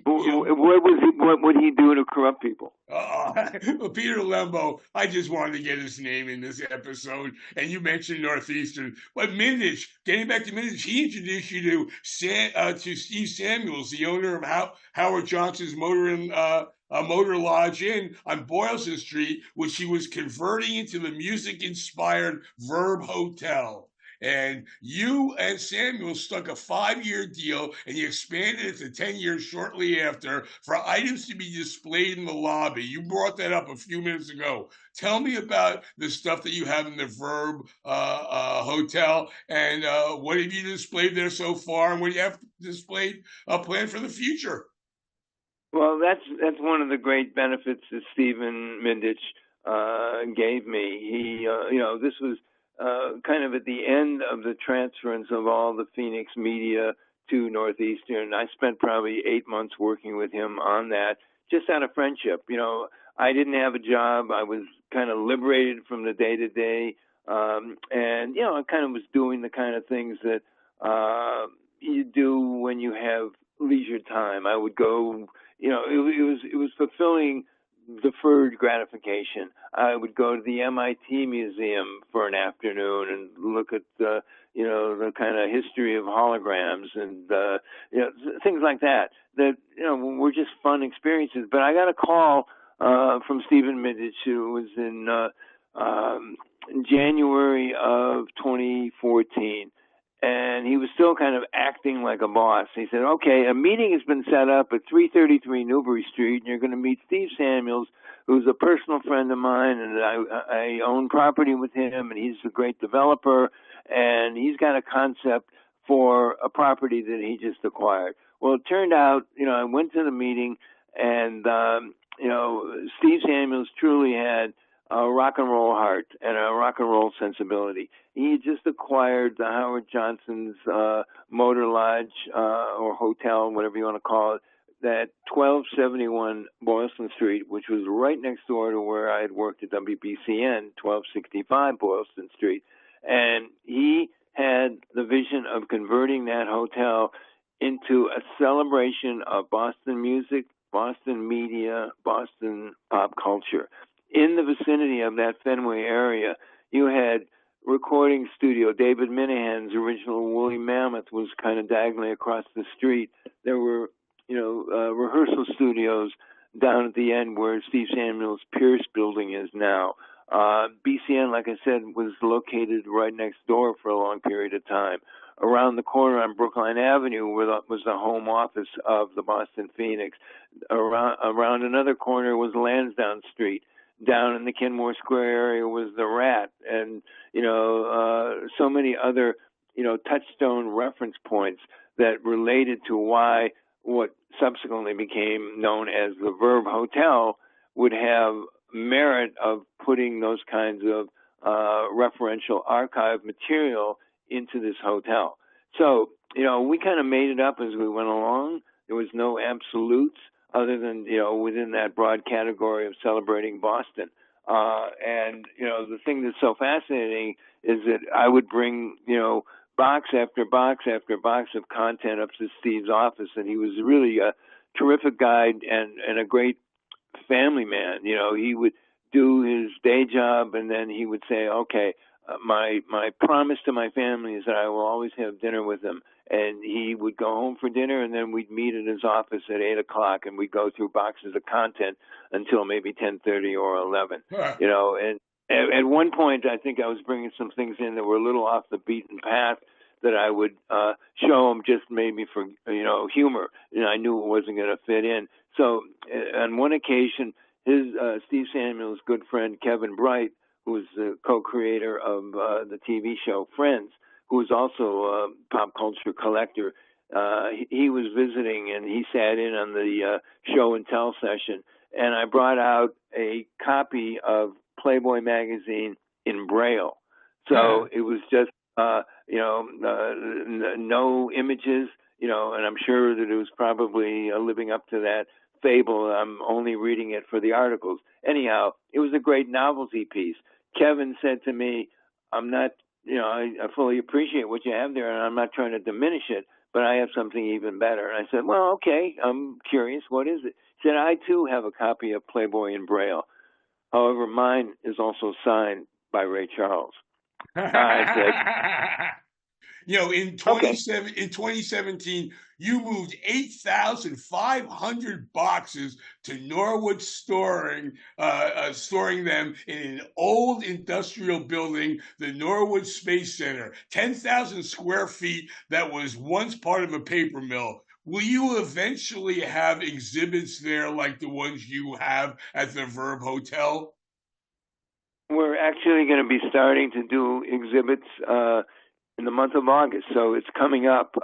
Speaker 2: What would he do to corrupt people?
Speaker 1: Well, Peter Lembo, I just wanted to get his name in this episode, and you mentioned Northeastern. But Mindich, getting back to Mindich, he introduced you to Steve Samuels, the owner of Howard Johnson's Motor Lodge Inn on Boylston Street, which he was converting into the music-inspired Verb Hotel. And you and Samuel struck a 5-year deal, and you expanded it to 10 years shortly after for items to be displayed in the lobby. You brought that up a few minutes ago. Tell me about the stuff that you have in the Verb Hotel, and what have you displayed there so far, and what do you have displayed planned for the future?
Speaker 2: Well, that's one of the great benefits that Stephen Mindich gave me. He, this was kind of at the end of the transference of all the Phoenix media to Northeastern. I spent probably 8 months working with him on that, just out of friendship. You know, I didn't have a job. I was kind of liberated from the day-to-day, and, you know, I kind of was doing the kind of things that you do when you have leisure time. I would go, it was fulfilling deferred gratification. I would go to the MIT Museum for an afternoon and look at the kind of history of holograms and things like that. That were just fun experiences. But I got a call from Stephen Middich, who was in January of 2014. And he was still kind of acting like a boss. He said, okay, a meeting has been set up at 333 Newbury Street, and you're going to meet Steve Samuels, who's a personal friend of mine, and I own property with him, and he's a great developer, and he's got a concept for a property that he just acquired. Well, it turned out, I went to the meeting, and, Steve Samuels truly had a rock and roll heart and a rock and roll sensibility. He just acquired the Howard Johnson's Motor Lodge or hotel, whatever you want to call it, at 1271 Boylston Street, which was right next door to where I had worked at WBCN, 1265 Boylston Street. And he had the vision of converting that hotel into a celebration of Boston music, Boston media, Boston pop culture. In the vicinity of that Fenway area, you had recording studio. David Minahan's original Woolly Mammoth was kind of diagonally across the street. There were, rehearsal studios down at the end where Steve Samuels' Pierce building is now. BCN, like I said, was located right next door for a long period of time. Around the corner on Brookline Avenue was the home office of the Boston Phoenix. Around another corner was Lansdowne Street. Down in the Kenmore Square area was the Rat, and so many other touchstone reference points that related to why what subsequently became known as the Verb Hotel would have merit of putting those kinds of referential archive material into this hotel. So we kind of made it up as we went along. There was no absolutes, other than, within that broad category of celebrating Boston. And the thing that's so fascinating is that I would bring, box after box after box of content up to Steve's office, and he was really a terrific guide and a great family man. He would do his day job, and then he would say, okay, my promise to my family is that I will always have dinner with them. And he would go home for dinner, and then we'd meet in his office at 8 o'clock, and we'd go through boxes of content until maybe 10:30 or 11.
Speaker 1: Huh.
Speaker 2: And at one point, I think I was bringing some things in that were a little off the beaten path that I would show him just maybe for humor, and I knew it wasn't going to fit in. So on one occasion, his Steve Samuels' good friend Kevin Bright, who was the co-creator of the TV show Friends, who was also a pop culture collector, he was visiting, and he sat in on the show and tell session. And I brought out a copy of Playboy magazine in Braille. So it was just, no images, and I'm sure that it was probably living up to that fable. I'm only reading it for the articles. Anyhow, it was a great novelty piece. Kevin said to me, I'm not, I fully appreciate what you have there, and I'm not trying to diminish it, but I have something even better. And I said, well, okay, I'm curious. What is it? He said, I, too, have a copy of Playboy in Braille. However, mine is also signed by Ray Charles. I said,
Speaker 1: in 2017, you moved 8,500 boxes to Norwood, storing them in an old industrial building, the Norwood Space Center, 10,000 square feet that was once part of a paper mill. Will you eventually have exhibits there like the ones you have at the Verb Hotel?
Speaker 2: We're actually going to be starting to do exhibits in the month of August, so it's coming up,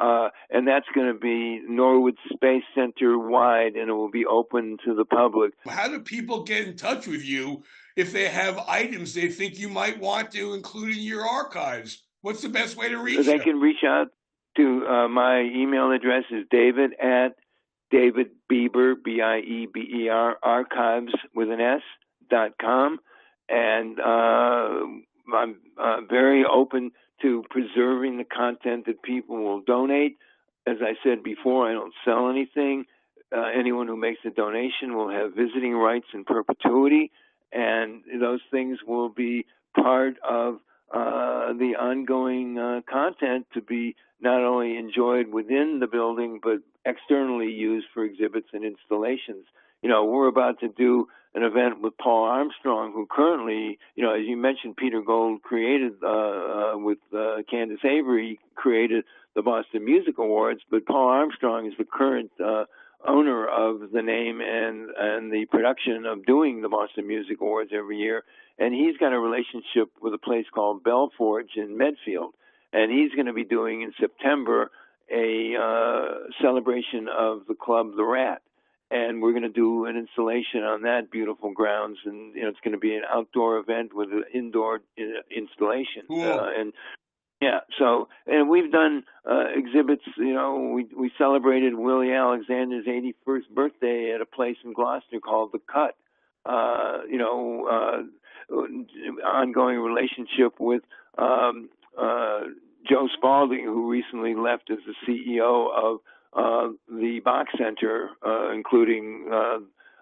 Speaker 2: and that's going to be Norwood Space Center wide, and it will be open to the public.
Speaker 1: How do people get in touch with you if they have items they think you might want to include in your archives? What's the best way to reach you?
Speaker 2: They can reach out to my email address is David at David Bieber, Bieber, archives with an S.com, and I'm very open to preserving the content that people will donate. As I said before, I don't sell anything. Anyone who makes a donation will have visiting rights in perpetuity, and those things will be part of the ongoing content to be not only enjoyed within the building, but externally used for exhibits and installations. We're about to do an event with Paul Armstrong, who currently, as you mentioned, Peter Gold created with Candace Avery, created the Boston Music Awards, but Paul Armstrong is the current owner of the name and the production of doing the Boston Music Awards every year. And he's got a relationship with a place called Bell Forge in Medfield. And he's going to be doing in September a celebration of the club, The Rat. And we're going to do an installation on that beautiful grounds. And, it's going to be an outdoor event with an indoor installation.
Speaker 1: Cool.
Speaker 2: And we've done exhibits. We celebrated Willie Alexander's 81st birthday at a place in Gloucester called The Cut. Ongoing relationship with Joe Spalding, who recently left as the CEO of the Bach Center, including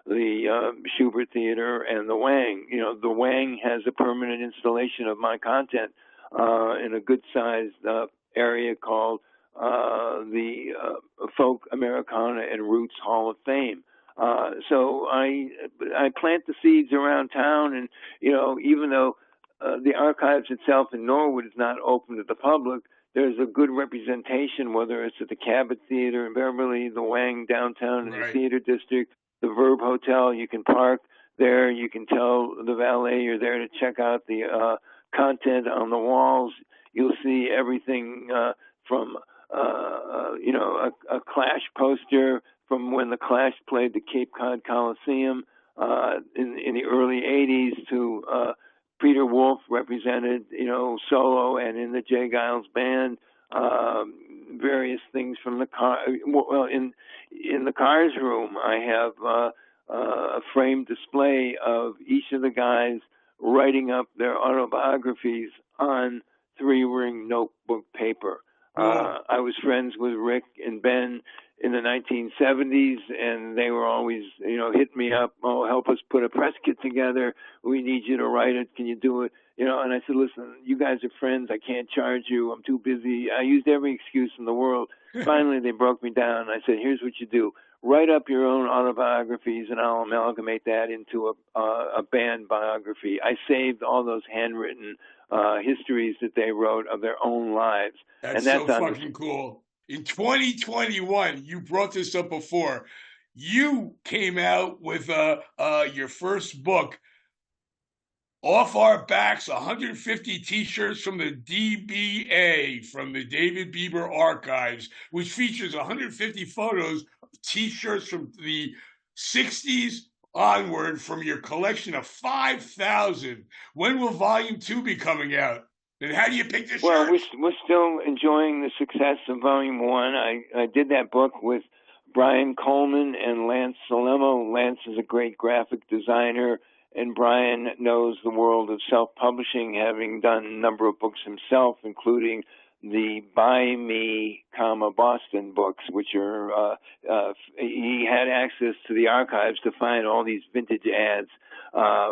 Speaker 2: the Schubert Theater and the Wang. The Wang has a permanent installation of my content in a good-sized area called the Folk, Americana, and Roots Hall of Fame. So I plant the seeds around town, and even though the archives itself in Norwood is not open to the public, there's a good representation, whether it's at the Cabot Theater in Beverly, the Wang downtown in the Theater District, the Verb Hotel. You can park there. You can tell the valet you're there to check out the content on the walls. You'll see everything from a Clash poster from when the Clash played the Cape Cod Coliseum in the early 80s to Peter Wolf represented, solo and in the Jay Giles Band, various things from the car. Well, in the Cars room, I have a framed display of each of the guys writing up their autobiographies on 3-ring notebook paper. I was friends with Rick and Ben in the 1970s, and they were always, hit me up, help us put a press kit together. We need you to write it. Can you do it? And I said, listen, you guys are friends. I can't charge you. I'm too busy. I used every excuse in the world. Finally, they broke me down. I said, here's what you do. Write up your own autobiographies, and I'll amalgamate that into a band biography. I saved all those handwritten histories that they wrote of their own lives.
Speaker 1: That's so fucking cool. In 2021, you brought this up before. You came out with your first book, Off Our Backs, 150 T-shirts from the DBA, from the David Bieber Archives, which features 150 photos of T-shirts from the 60s onward from your collection of 5,000. When will Volume 2 be coming out? And how do you pick the shirts?
Speaker 2: Well, we're still enjoying the success of Volume 1. I did that book with Brian Coleman and Lance Salemo. Lance is a great graphic designer, and Brian knows the world of self-publishing, having done a number of books himself, including the By Me, Boston books, which are, he had access to the archives to find all these vintage ads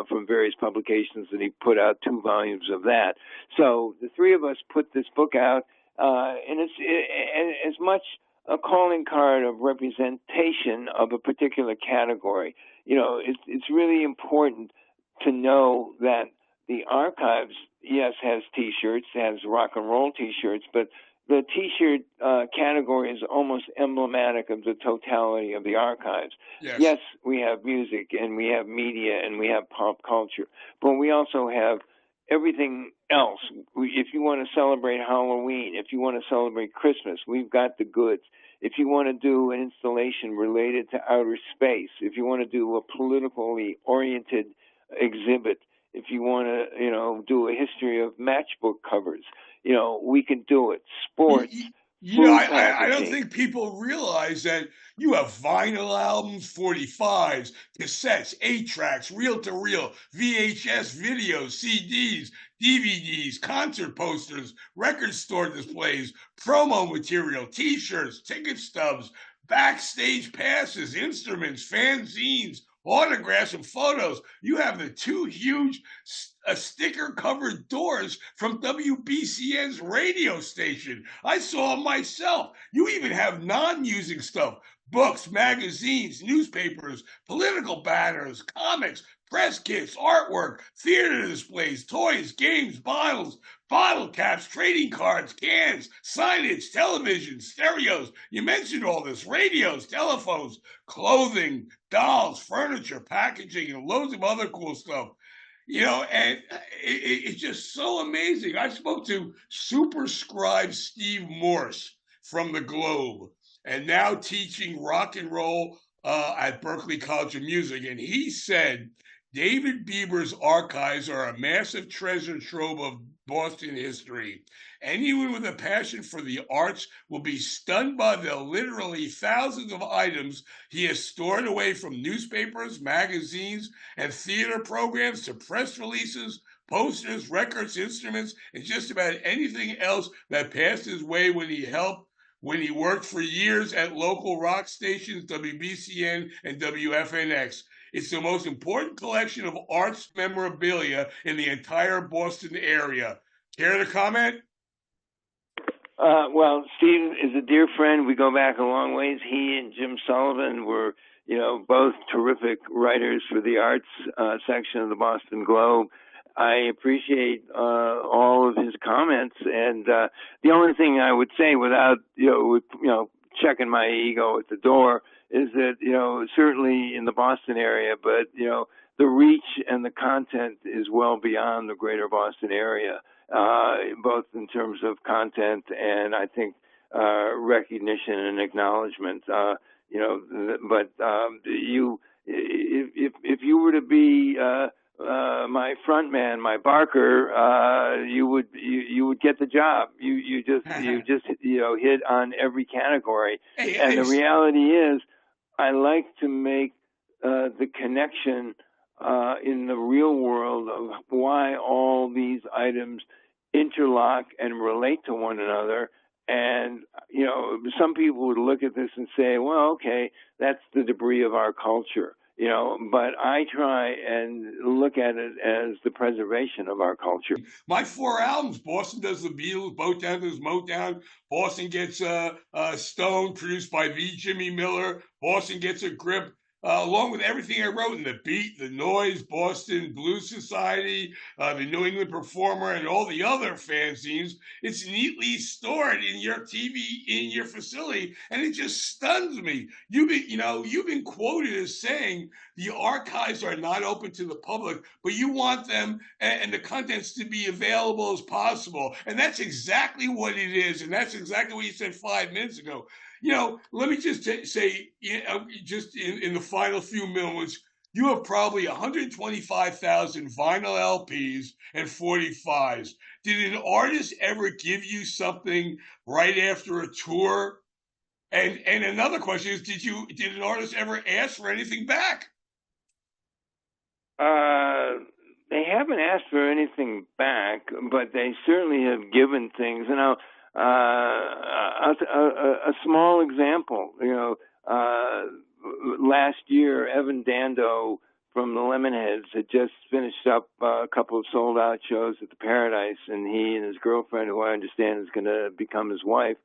Speaker 2: from various publications, and he put out 2 volumes of that. So the three of us put this book out, and it's as much a calling card of representation of a particular category. It's really important to know that the archives, yes, has T-shirts, has rock and roll T-shirts, but the T-shirt category is almost emblematic of the totality of the archives. Yes, we have music and we have media and we have pop culture, but we also have everything else. If you want to celebrate Halloween, if you want to celebrate Christmas, we've got the goods. If you want to do an installation related to outer space, if you want to do a politically oriented exhibit, if you want to, do a history of matchbook covers, we can do it. Sports,
Speaker 1: You know,
Speaker 2: food
Speaker 1: I don't
Speaker 2: packaging.
Speaker 1: think people realize that you have vinyl albums, 45s, cassettes, 8 tracks, reel to reel, VHS videos, CDs, DVDs, concert posters, record store displays, promo material, t-shirts, ticket stubs, backstage passes, instruments, fanzines, autographs, and photos. You have the two huge sticker covered doors from WBCN's radio station. I saw them myself. You even have non music stuff: books, magazines, newspapers, political banners, comics, press kits, artwork, theater displays, toys, games, bottles, bottle caps, trading cards, cans, signage, television, stereos. You mentioned all this: radios, telephones, clothing, dolls, furniture, packaging, and loads of other cool stuff. And it's just so amazing. I spoke to Superscribe Steve Morse from the Globe, and now teaching rock and roll at Berklee College of Music. And he said David Bieber's archives are a massive treasure trove of Boston history. Anyone with a passion for the arts will be stunned by the literally thousands of items he has stored away, from newspapers, magazines, and theater programs to press releases, posters, records, instruments, and just about anything else that passed his way when he worked for years at local rock stations WBCN and WFNX. It's the most important collection of arts memorabilia in the entire Boston area. Care to comment?
Speaker 2: Well, Steve is a dear friend. We go back a long ways. He and Jim Sullivan were, both terrific writers for the arts section of the Boston Globe. I appreciate all of his comments, and the only thing I would say, without checking my ego at the door, is that certainly in the Boston area, but the reach and the content is well beyond the greater Boston area, both in terms of content and I think recognition and acknowledgement. If you were to be my front man, my barker, you would get the job. You just hit on every category. And the reality is, I like to make the connection in the real world of why all these items interlock and relate to one another. And, some people would look at this and say, well, okay, that's the debris of our culture, but I try and look at it as the preservation of our culture.
Speaker 1: My 4 albums: Boston does the Beatles, Motown does Motown, Boston gets Stone, produced by V. Jimmy Miller, Boston Gets a Grip, along with everything I wrote in The Beat, The Noise, Boston Blues Society, the New England Performer, and all the other fanzines. It's neatly stored in your facility, and it just stuns me. You've been quoted as saying the archives are not open to the public, but you want them and the contents to be available as possible. And that's exactly what it is, and that's exactly what you said 5 minutes ago. Let me just say, just in the final few moments, you have probably 125,000 vinyl LPs and 45s. Did an artist ever give you something right after a tour? And another question is, did an artist ever ask for anything back?
Speaker 2: They haven't asked for anything back, but they certainly have given things. A small example, last year, Evan Dando from the Lemonheads had just finished up a couple of sold-out shows at the Paradise, and he and his girlfriend, who I understand is going to become his wife,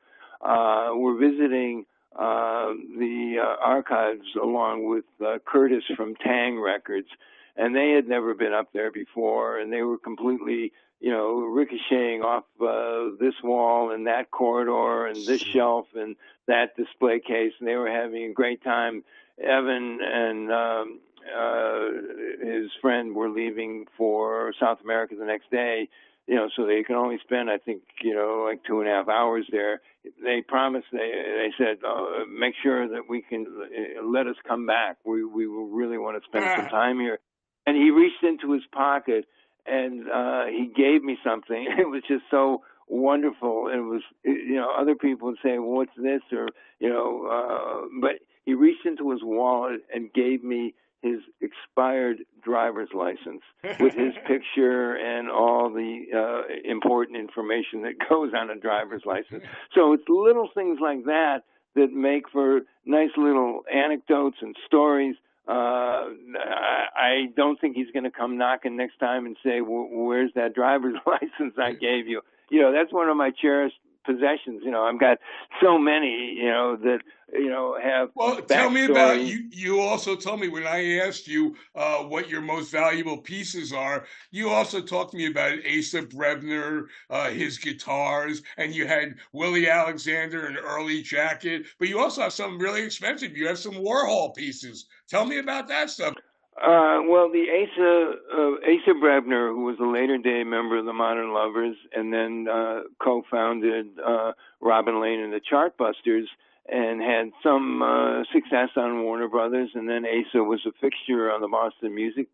Speaker 2: were visiting the archives along with Curtis from Tang Records, and they had never been up there before, and they were completely ricocheting off this wall and that corridor and this shelf and that display case, and they were having a great time. Evan and his friend were leaving for South America the next day, so they can only spend, I think, like 2.5 hours there. They promised, they said, make sure that we can let us come back. We really want to spend some time here. And he reached into his pocket and he gave me something. It was just so wonderful. It was, other people would say, well, what's this? Or, but he reached into his wallet and gave me his expired driver's license with his picture and all the important information that goes on a driver's license. So it's little things like that that make for nice little anecdotes and stories. I don't think he's going to come knocking next time and say, where's that driver's license I gave you? That's one of my cherished possessions. I've got so many, that, have
Speaker 1: Well, tell me about you. You also told me when I asked you what your most valuable pieces are, you also talked to me about Asa Brebner, his guitars, and you had Willie Alexander, an early jacket, but you also have some really expensive. You have some Warhol pieces. Tell me about that stuff.
Speaker 2: Well, the Asa Brebner, who was a later day member of the Modern Lovers, and then co-founded Robin Lane and the Chartbusters, and had some success on Warner Brothers, and then Asa was a fixture on the Boston music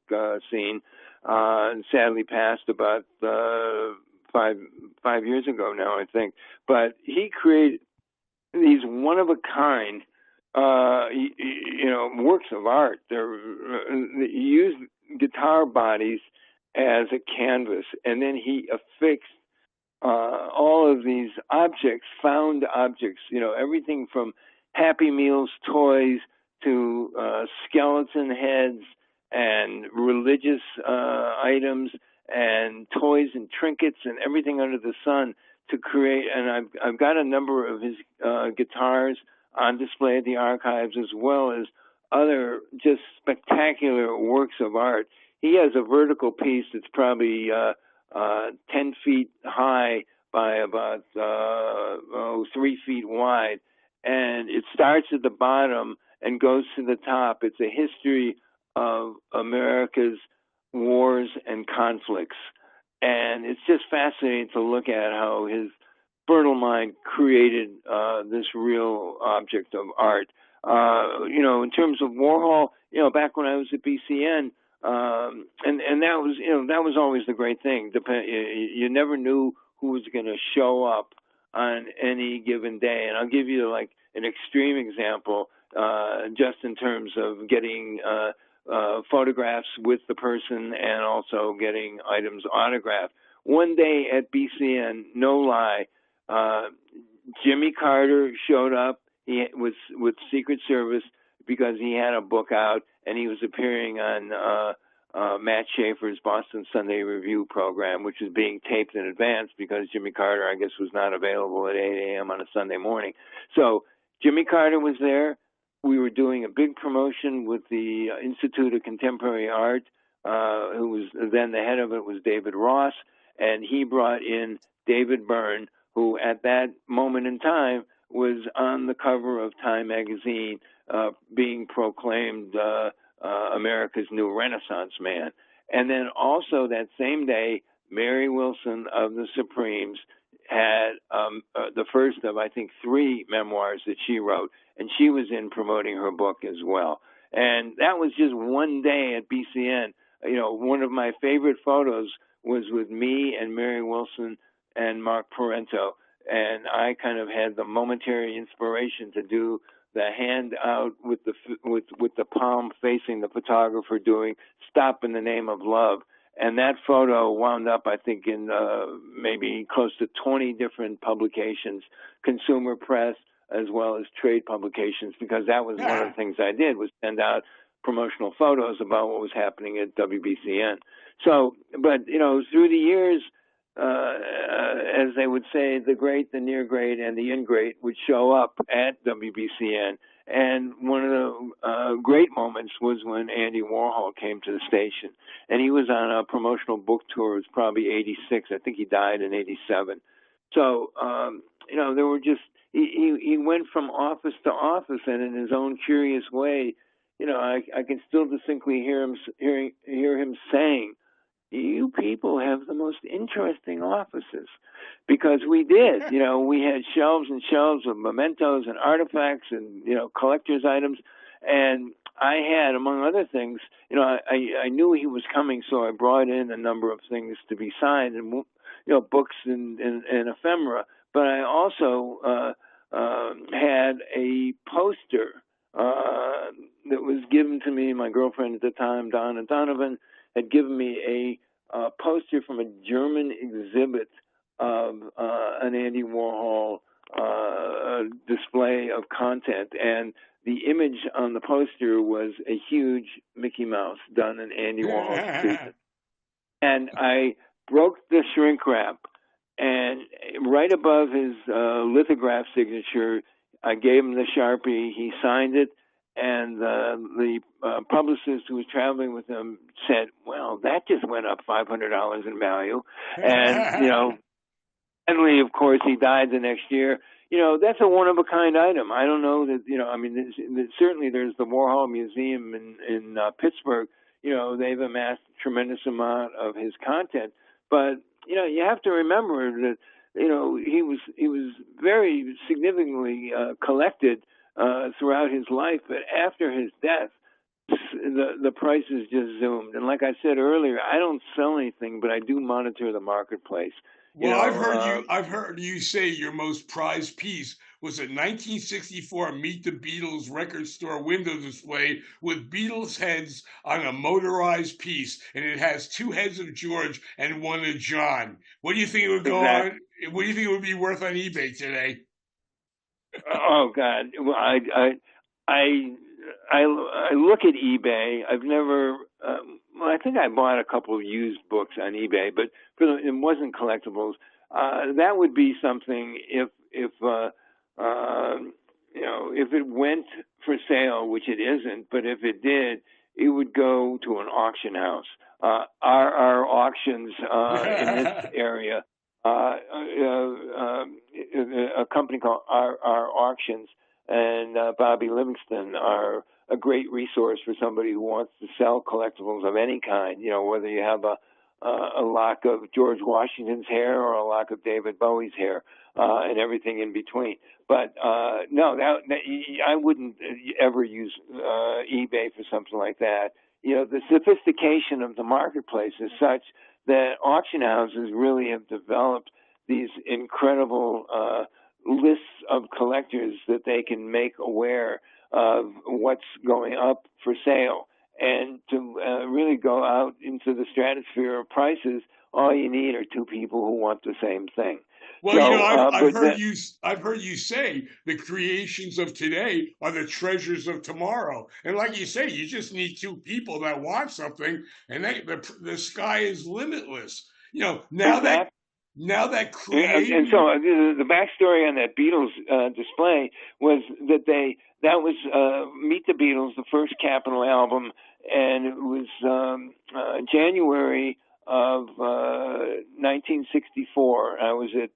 Speaker 2: scene, and sadly passed about 5 years ago now, I think. But he created these one-of-a-kind works of art. He used guitar bodies as a canvas, and then he affixed all of these objects, found objects, everything from Happy Meals toys to skeleton heads and religious items and toys and trinkets and everything under the sun to create. And I've got a number of his guitars on display at the archives, as well as other just spectacular works of art. He has a vertical piece that's probably 10 feet high by about 3 feet wide, and it starts at the bottom and goes to the top. It's a history of America's wars and conflicts, and it's just fascinating to look at how his fertile mind created this real object of art. In terms of Warhol, back when I was at BCN, and that was always the great thing. You never knew who was going to show up on any given day. And I'll give you like an extreme example, just in terms of getting photographs with the person and also getting items autographed. One day at BCN, no lie, Jimmy Carter showed up. He was with Secret Service because he had a book out, and he was appearing on Matt Schaefer's Boston Sunday Review program, which was being taped in advance because Jimmy Carter, I guess, was not available at 8 a.m. on a Sunday morning. So Jimmy Carter was there. We were doing a big promotion with the Institute of Contemporary Art, who was then the head of it was David Ross, and he brought in David Byrne, who at that moment in time was on the cover of Time magazine, being proclaimed America's new Renaissance man. And then also that same day, Mary Wilson of the Supremes had the first of, I think, 3 memoirs that she wrote, and she was in promoting her book as well. And that was just one day at BCN. One of my favorite photos was with me and Mary Wilson and Mark Parento, and I kind of had the momentary inspiration to do the hand out with the palm facing the photographer, doing "Stop in the Name of Love." And that photo wound up, I think, in maybe close to 20 different publications, consumer press, as well as trade publications, because that was one of the things I did, was send out promotional photos about what was happening at WBCN. So, but, through the years, as they would say, the great, the near great, and the ingrate would show up at WBCN. And one of the great moments was when Andy Warhol came to the station. And he was on a promotional book tour. It was probably 86. I think he died in 87. So, there were just, he went from office to office, and in his own curious way, I can still distinctly hear him saying, "You people have the most interesting offices," because we did. We had shelves and shelves of mementos and artifacts and collector's items, And I had, among other things, I knew he was coming, so I brought in a number of things to be signed, and books and ephemera. But I also had a poster that was given to me. My girlfriend at the time, Donna Donovan, had given me a poster from a German exhibit of an Andy Warhol display of content, and the image on the poster was a huge Mickey Mouse done in Andy Warhol's treatment. And I broke the shrink wrap, and right above his lithograph signature, I gave him the Sharpie. He signed it, and the publicist who was traveling with him said, "Well, that just went up $500 in value." And finally, of course, he died the next year. That's a one-of-a-kind item. I don't know that, certainly there's the Warhol Museum in Pittsburgh. They've amassed a tremendous amount of his content. But, you have to remember that, he was very significantly collected throughout his life. But after his death, the prices just zoomed. And like I said earlier, I don't sell anything, but I do monitor the marketplace.
Speaker 1: Well, I've heard you say your most prized piece was a 1964 Meet the Beatles record store window display with Beatles heads on a motorized piece, and it has 2 heads of George and 1 of John. What do you think it would go on? What do you think it would be worth on eBay today?
Speaker 2: Oh God! Well, I look at eBay. I've never. I think I bought a couple of used books on eBay, but it wasn't collectibles. That would be something if it went for sale, which it isn't. But if it did, it would go to an auction house. Our auctions in this area, a company called our Auctions and Bobby Livingston are a great resource for somebody who wants to sell collectibles of any kind. Whether you have a lock of George Washington's hair or a lock of David Bowie's hair, and everything in between. But no, I wouldn't ever use eBay for something like that. The sophistication of the marketplace is such that auction houses really have developed these incredible lists of collectors that they can make aware of what's going up for sale. And to really go out into the stratosphere of prices, all you need are 2 people who want the same thing.
Speaker 1: Well, so, I've heard you say the creations of today are the treasures of tomorrow. And like you say, you just need 2 people that want something, and the sky is limitless. Now that creating. And so
Speaker 2: the backstory on that Beatles display was that that was Meet the Beatles, the first Capitol album, and it was January of 1964. I was at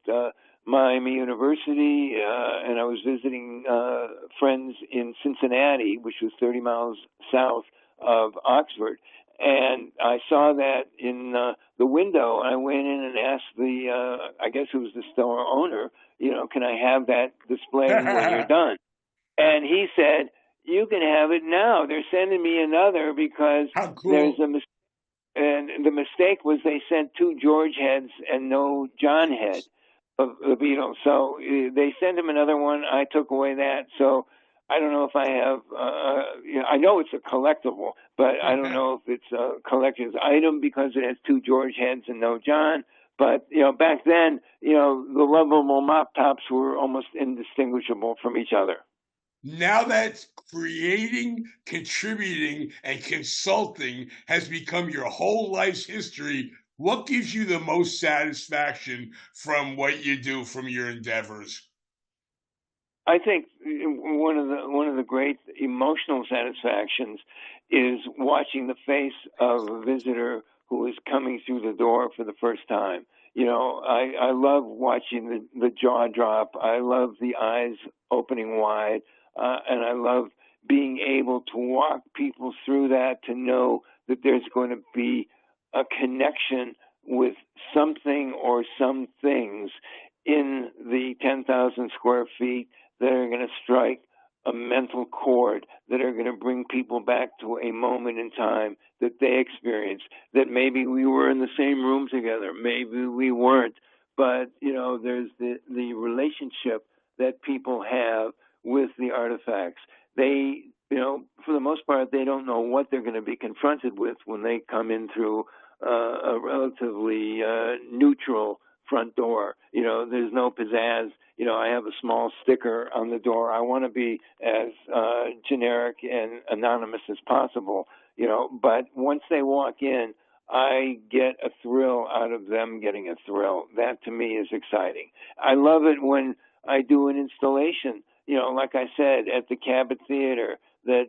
Speaker 2: Miami University, and I was visiting friends in Cincinnati, which was 30 miles south of Oxford. And I saw that in the window. I went in and asked I guess it was the store owner, can I have that display when you're done? And he said, you can have it now. They're sending me another because there's a mistake. And the mistake was they sent 2 George heads and no John head of the Beatles. So they sent him another one. I took away that. So I don't know if I have, I know it's a collectible, but I don't know if it's a collector's item because it has 2 George heads and no John. But, back then, the lovable mop tops were almost indistinguishable from each other.
Speaker 1: Now that creating, contributing, and consulting has become your whole life's history, what gives you the most satisfaction from what you do, from your endeavors?
Speaker 2: I think one of the great emotional satisfactions is watching the face of a visitor who is coming through the door for the first time. I love watching the jaw drop. I love the eyes opening wide. And I love being able to walk people through that, to know that there's going to be a connection with something or some things in the 10,000 square feet that are going to strike a mental chord that are going to bring people back to a moment in time that they experienced, that maybe we were in the same room together, maybe we weren't, but there's the relationship that people have with the artifacts. They, for the most part, they don't know what they're going to be confronted with when they come in through a relatively neutral front door. There's no pizzazz. I have a small sticker on the door. I want to be as generic and anonymous as possible, but once they walk in, I get a thrill out of them getting a thrill. That to me is exciting. I love it when I do an installation, like I said, at the Cabot Theater, that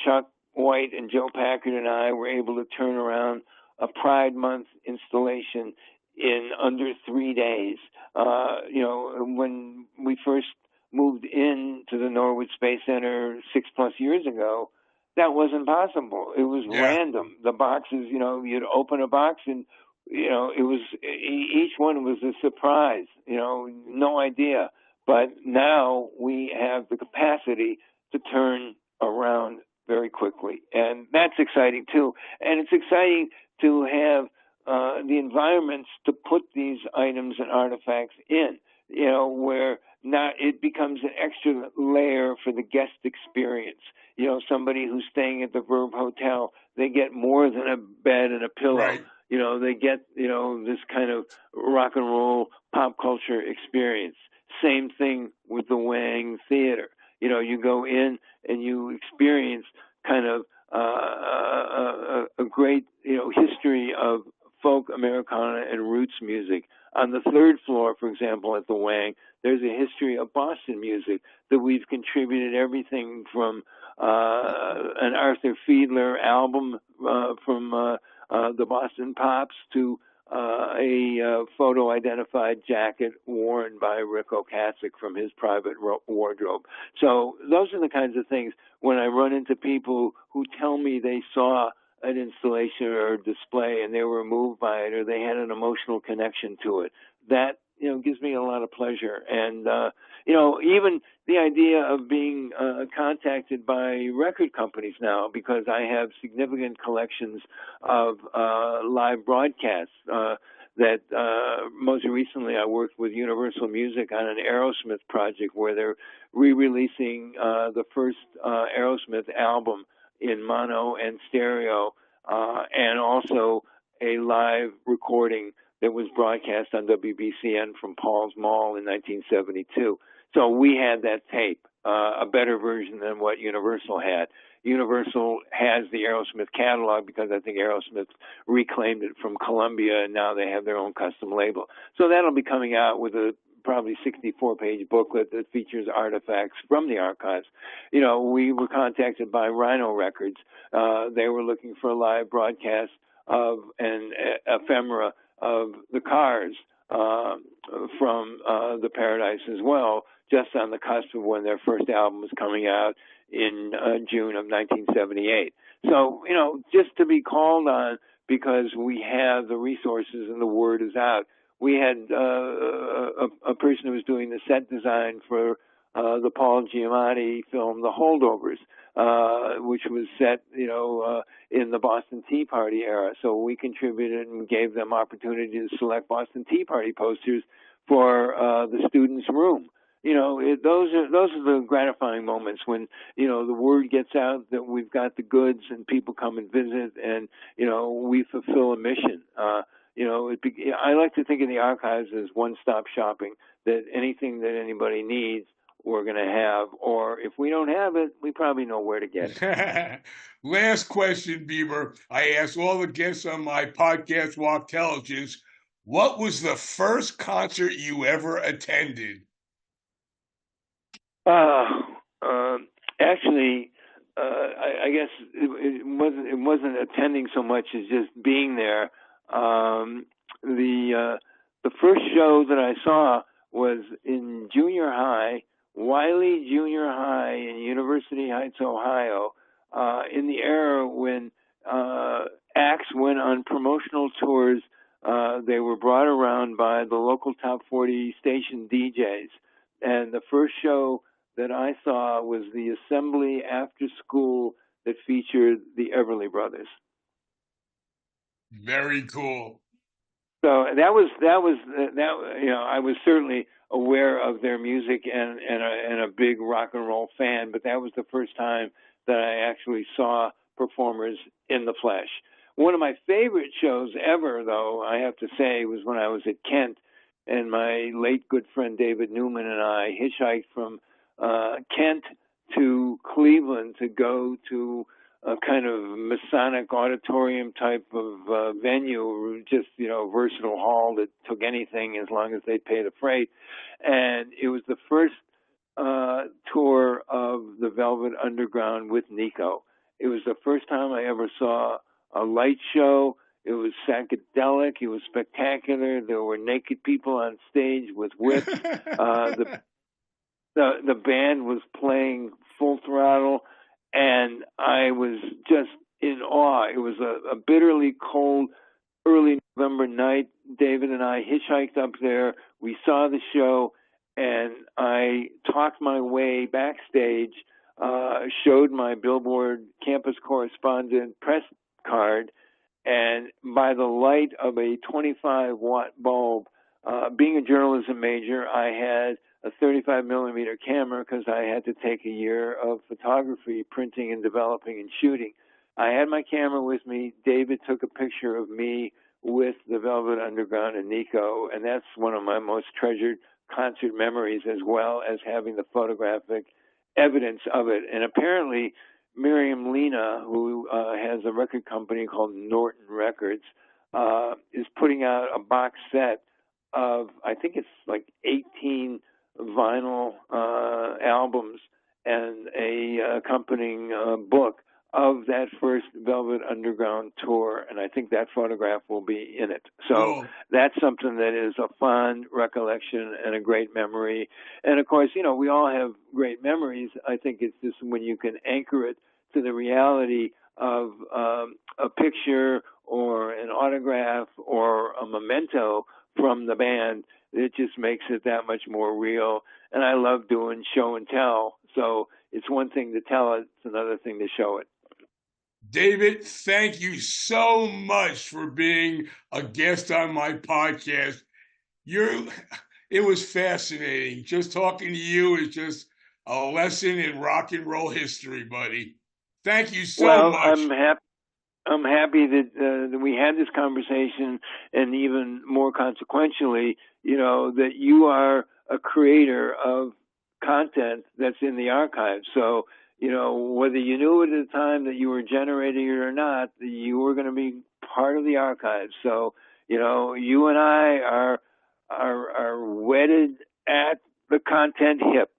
Speaker 2: Chuck White and Joe Packard and I were able to turn around a Pride Month installation in under 3 days. When we first moved into the Norwood Space Center 6+ years ago, that wasn't possible. It was random. The boxes, you'd open a box and, it was, each one was a surprise, no idea. But now we have the capacity to turn around very quickly. And that's exciting too. And it's exciting to have the environments to put these items and artifacts in, where now it becomes an extra layer for the guest experience. Somebody who's staying at the Verve Hotel, they get more than a bed and a pillow.
Speaker 1: Right.
Speaker 2: They get, this kind of rock and roll pop culture experience. Same thing with the Wang Theater. You go in and you experience kind of a great, history of folk Americana and roots music. On the third floor, for example, at the Wang, there's a history of Boston music that we've contributed everything from an Arthur Fiedler album from the Boston Pops to a photo-identified jacket worn by Rick Ocasek from his private wardrobe. So those are the kinds of things when I run into people who tell me they saw an installation or a display and they were moved by it or they had an emotional connection to it. That, gives me a lot of pleasure. And, even the idea of being contacted by record companies now, because I have significant collections of live broadcasts that most recently I worked with Universal Music on an Aerosmith project where they're re-releasing the first Aerosmith album in mono and stereo, and also a live recording that was broadcast on WBCN from Paul's Mall in 1972. So we had that tape, a better version than what Universal had. Universal has the Aerosmith catalog because I think Aerosmith reclaimed it from Columbia, and now they have their own custom label. So that'll be coming out with a probably 64-page booklet that features artifacts from the archives. We were contacted by Rhino Records. They were looking for a live broadcast of an ephemera of the Cars from the Paradise as well, just on the cusp of when their first album was coming out in June of 1978. So, just to be called on because we have the resources and the word is out. We had a person who was doing the set design for the Paul Giamatti film, The Holdovers, which was set, in the Boston Tea Party era. So we contributed and gave them opportunity to select Boston Tea Party posters for the students' room. Those are the gratifying moments when, the word gets out that we've got the goods and people come and visit and, we fulfill a mission. I like to think of the archives as one-stop shopping, that anything that anybody needs, we're going to have, or if we don't have it, we probably know where to get it.
Speaker 1: Last question, Bieber. I ask all the guests on my podcast, Wachtelligence, what was the first concert you ever attended?
Speaker 2: Actually, I guess it wasn't attending so much as just being there. The first show that I saw was in junior high, Wiley Junior High in University Heights, Ohio, in the era when acts went on promotional tours. They were brought around by the local top 40 station DJs. And the first show that I saw was the assembly after school that featured the Everly Brothers.
Speaker 1: Very cool.
Speaker 2: So that I was certainly aware of their music and a big rock and roll fan, but that was the first time that I actually saw performers in the flesh. One of my favorite shows ever, though, I have to say, was when I was at Kent, and my late good friend David Newman and I hitchhiked from Kent to Cleveland to go to a kind of Masonic auditorium type of venue, just, versatile hall that took anything as long as they'd pay the freight. And it was the first tour of the Velvet Underground with Nico. It was the first time I ever saw a light show. It was psychedelic. It was spectacular. There were naked people on stage with whips. The band was playing full throttle, and I was just in awe. It was a bitterly cold, early November night. David and I hitchhiked up there. We saw the show, and I talked my way backstage, showed my Billboard campus correspondent press card, and by the light of a 25-watt bulb, being a journalism major, I had a 35-millimeter camera because I had to take a year of photography, printing and developing and shooting. I had my camera with me. David took a picture of me with the Velvet Underground and Nico, and that's one of my most treasured concert memories, as well as having the photographic evidence of it. And apparently, Miriam Lena, who has a record company called Norton Records, is putting out a box set of, I think it's like 18 vinyl albums and a accompanying book of that first Velvet Underground tour, and I think that photograph will be in it. So that's something that is a fond recollection and a great memory. And of course, we all have great memories. I think it's just when you can anchor it to the reality of a picture or an autograph or a memento from the band, it just makes it that much more real. And I love doing show and tell. So it's one thing to tell it, it's another thing to show it.
Speaker 1: David, thank you so much for being a guest on my podcast. It was fascinating. Just talking to you is just a lesson in rock and roll history, buddy. Thank you so much.
Speaker 2: I'm happy that we had this conversation, and even more consequentially, that you are a creator of content that's in the archives. So, whether you knew it at the time that you were generating it or not, you were going to be part of the archives. So, you and I are wedded at the content hip.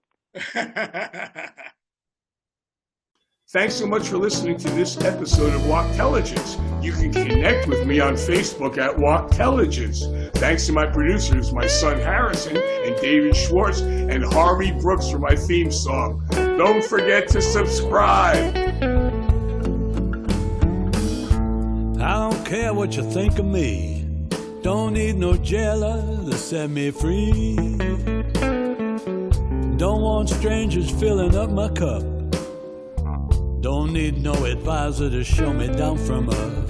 Speaker 1: Thanks so much for listening to this episode of Wachtelligence. You can connect with me on Facebook at Wachtelligence. Thanks to my producers, my son Harrison and David Schwartz, and Harvey Brooks for my theme song. Don't forget to subscribe.
Speaker 3: I don't care what you think of me. Don't need no jailer to set me free. Don't want strangers filling up my cup. Don't need no advisor to show me down from up.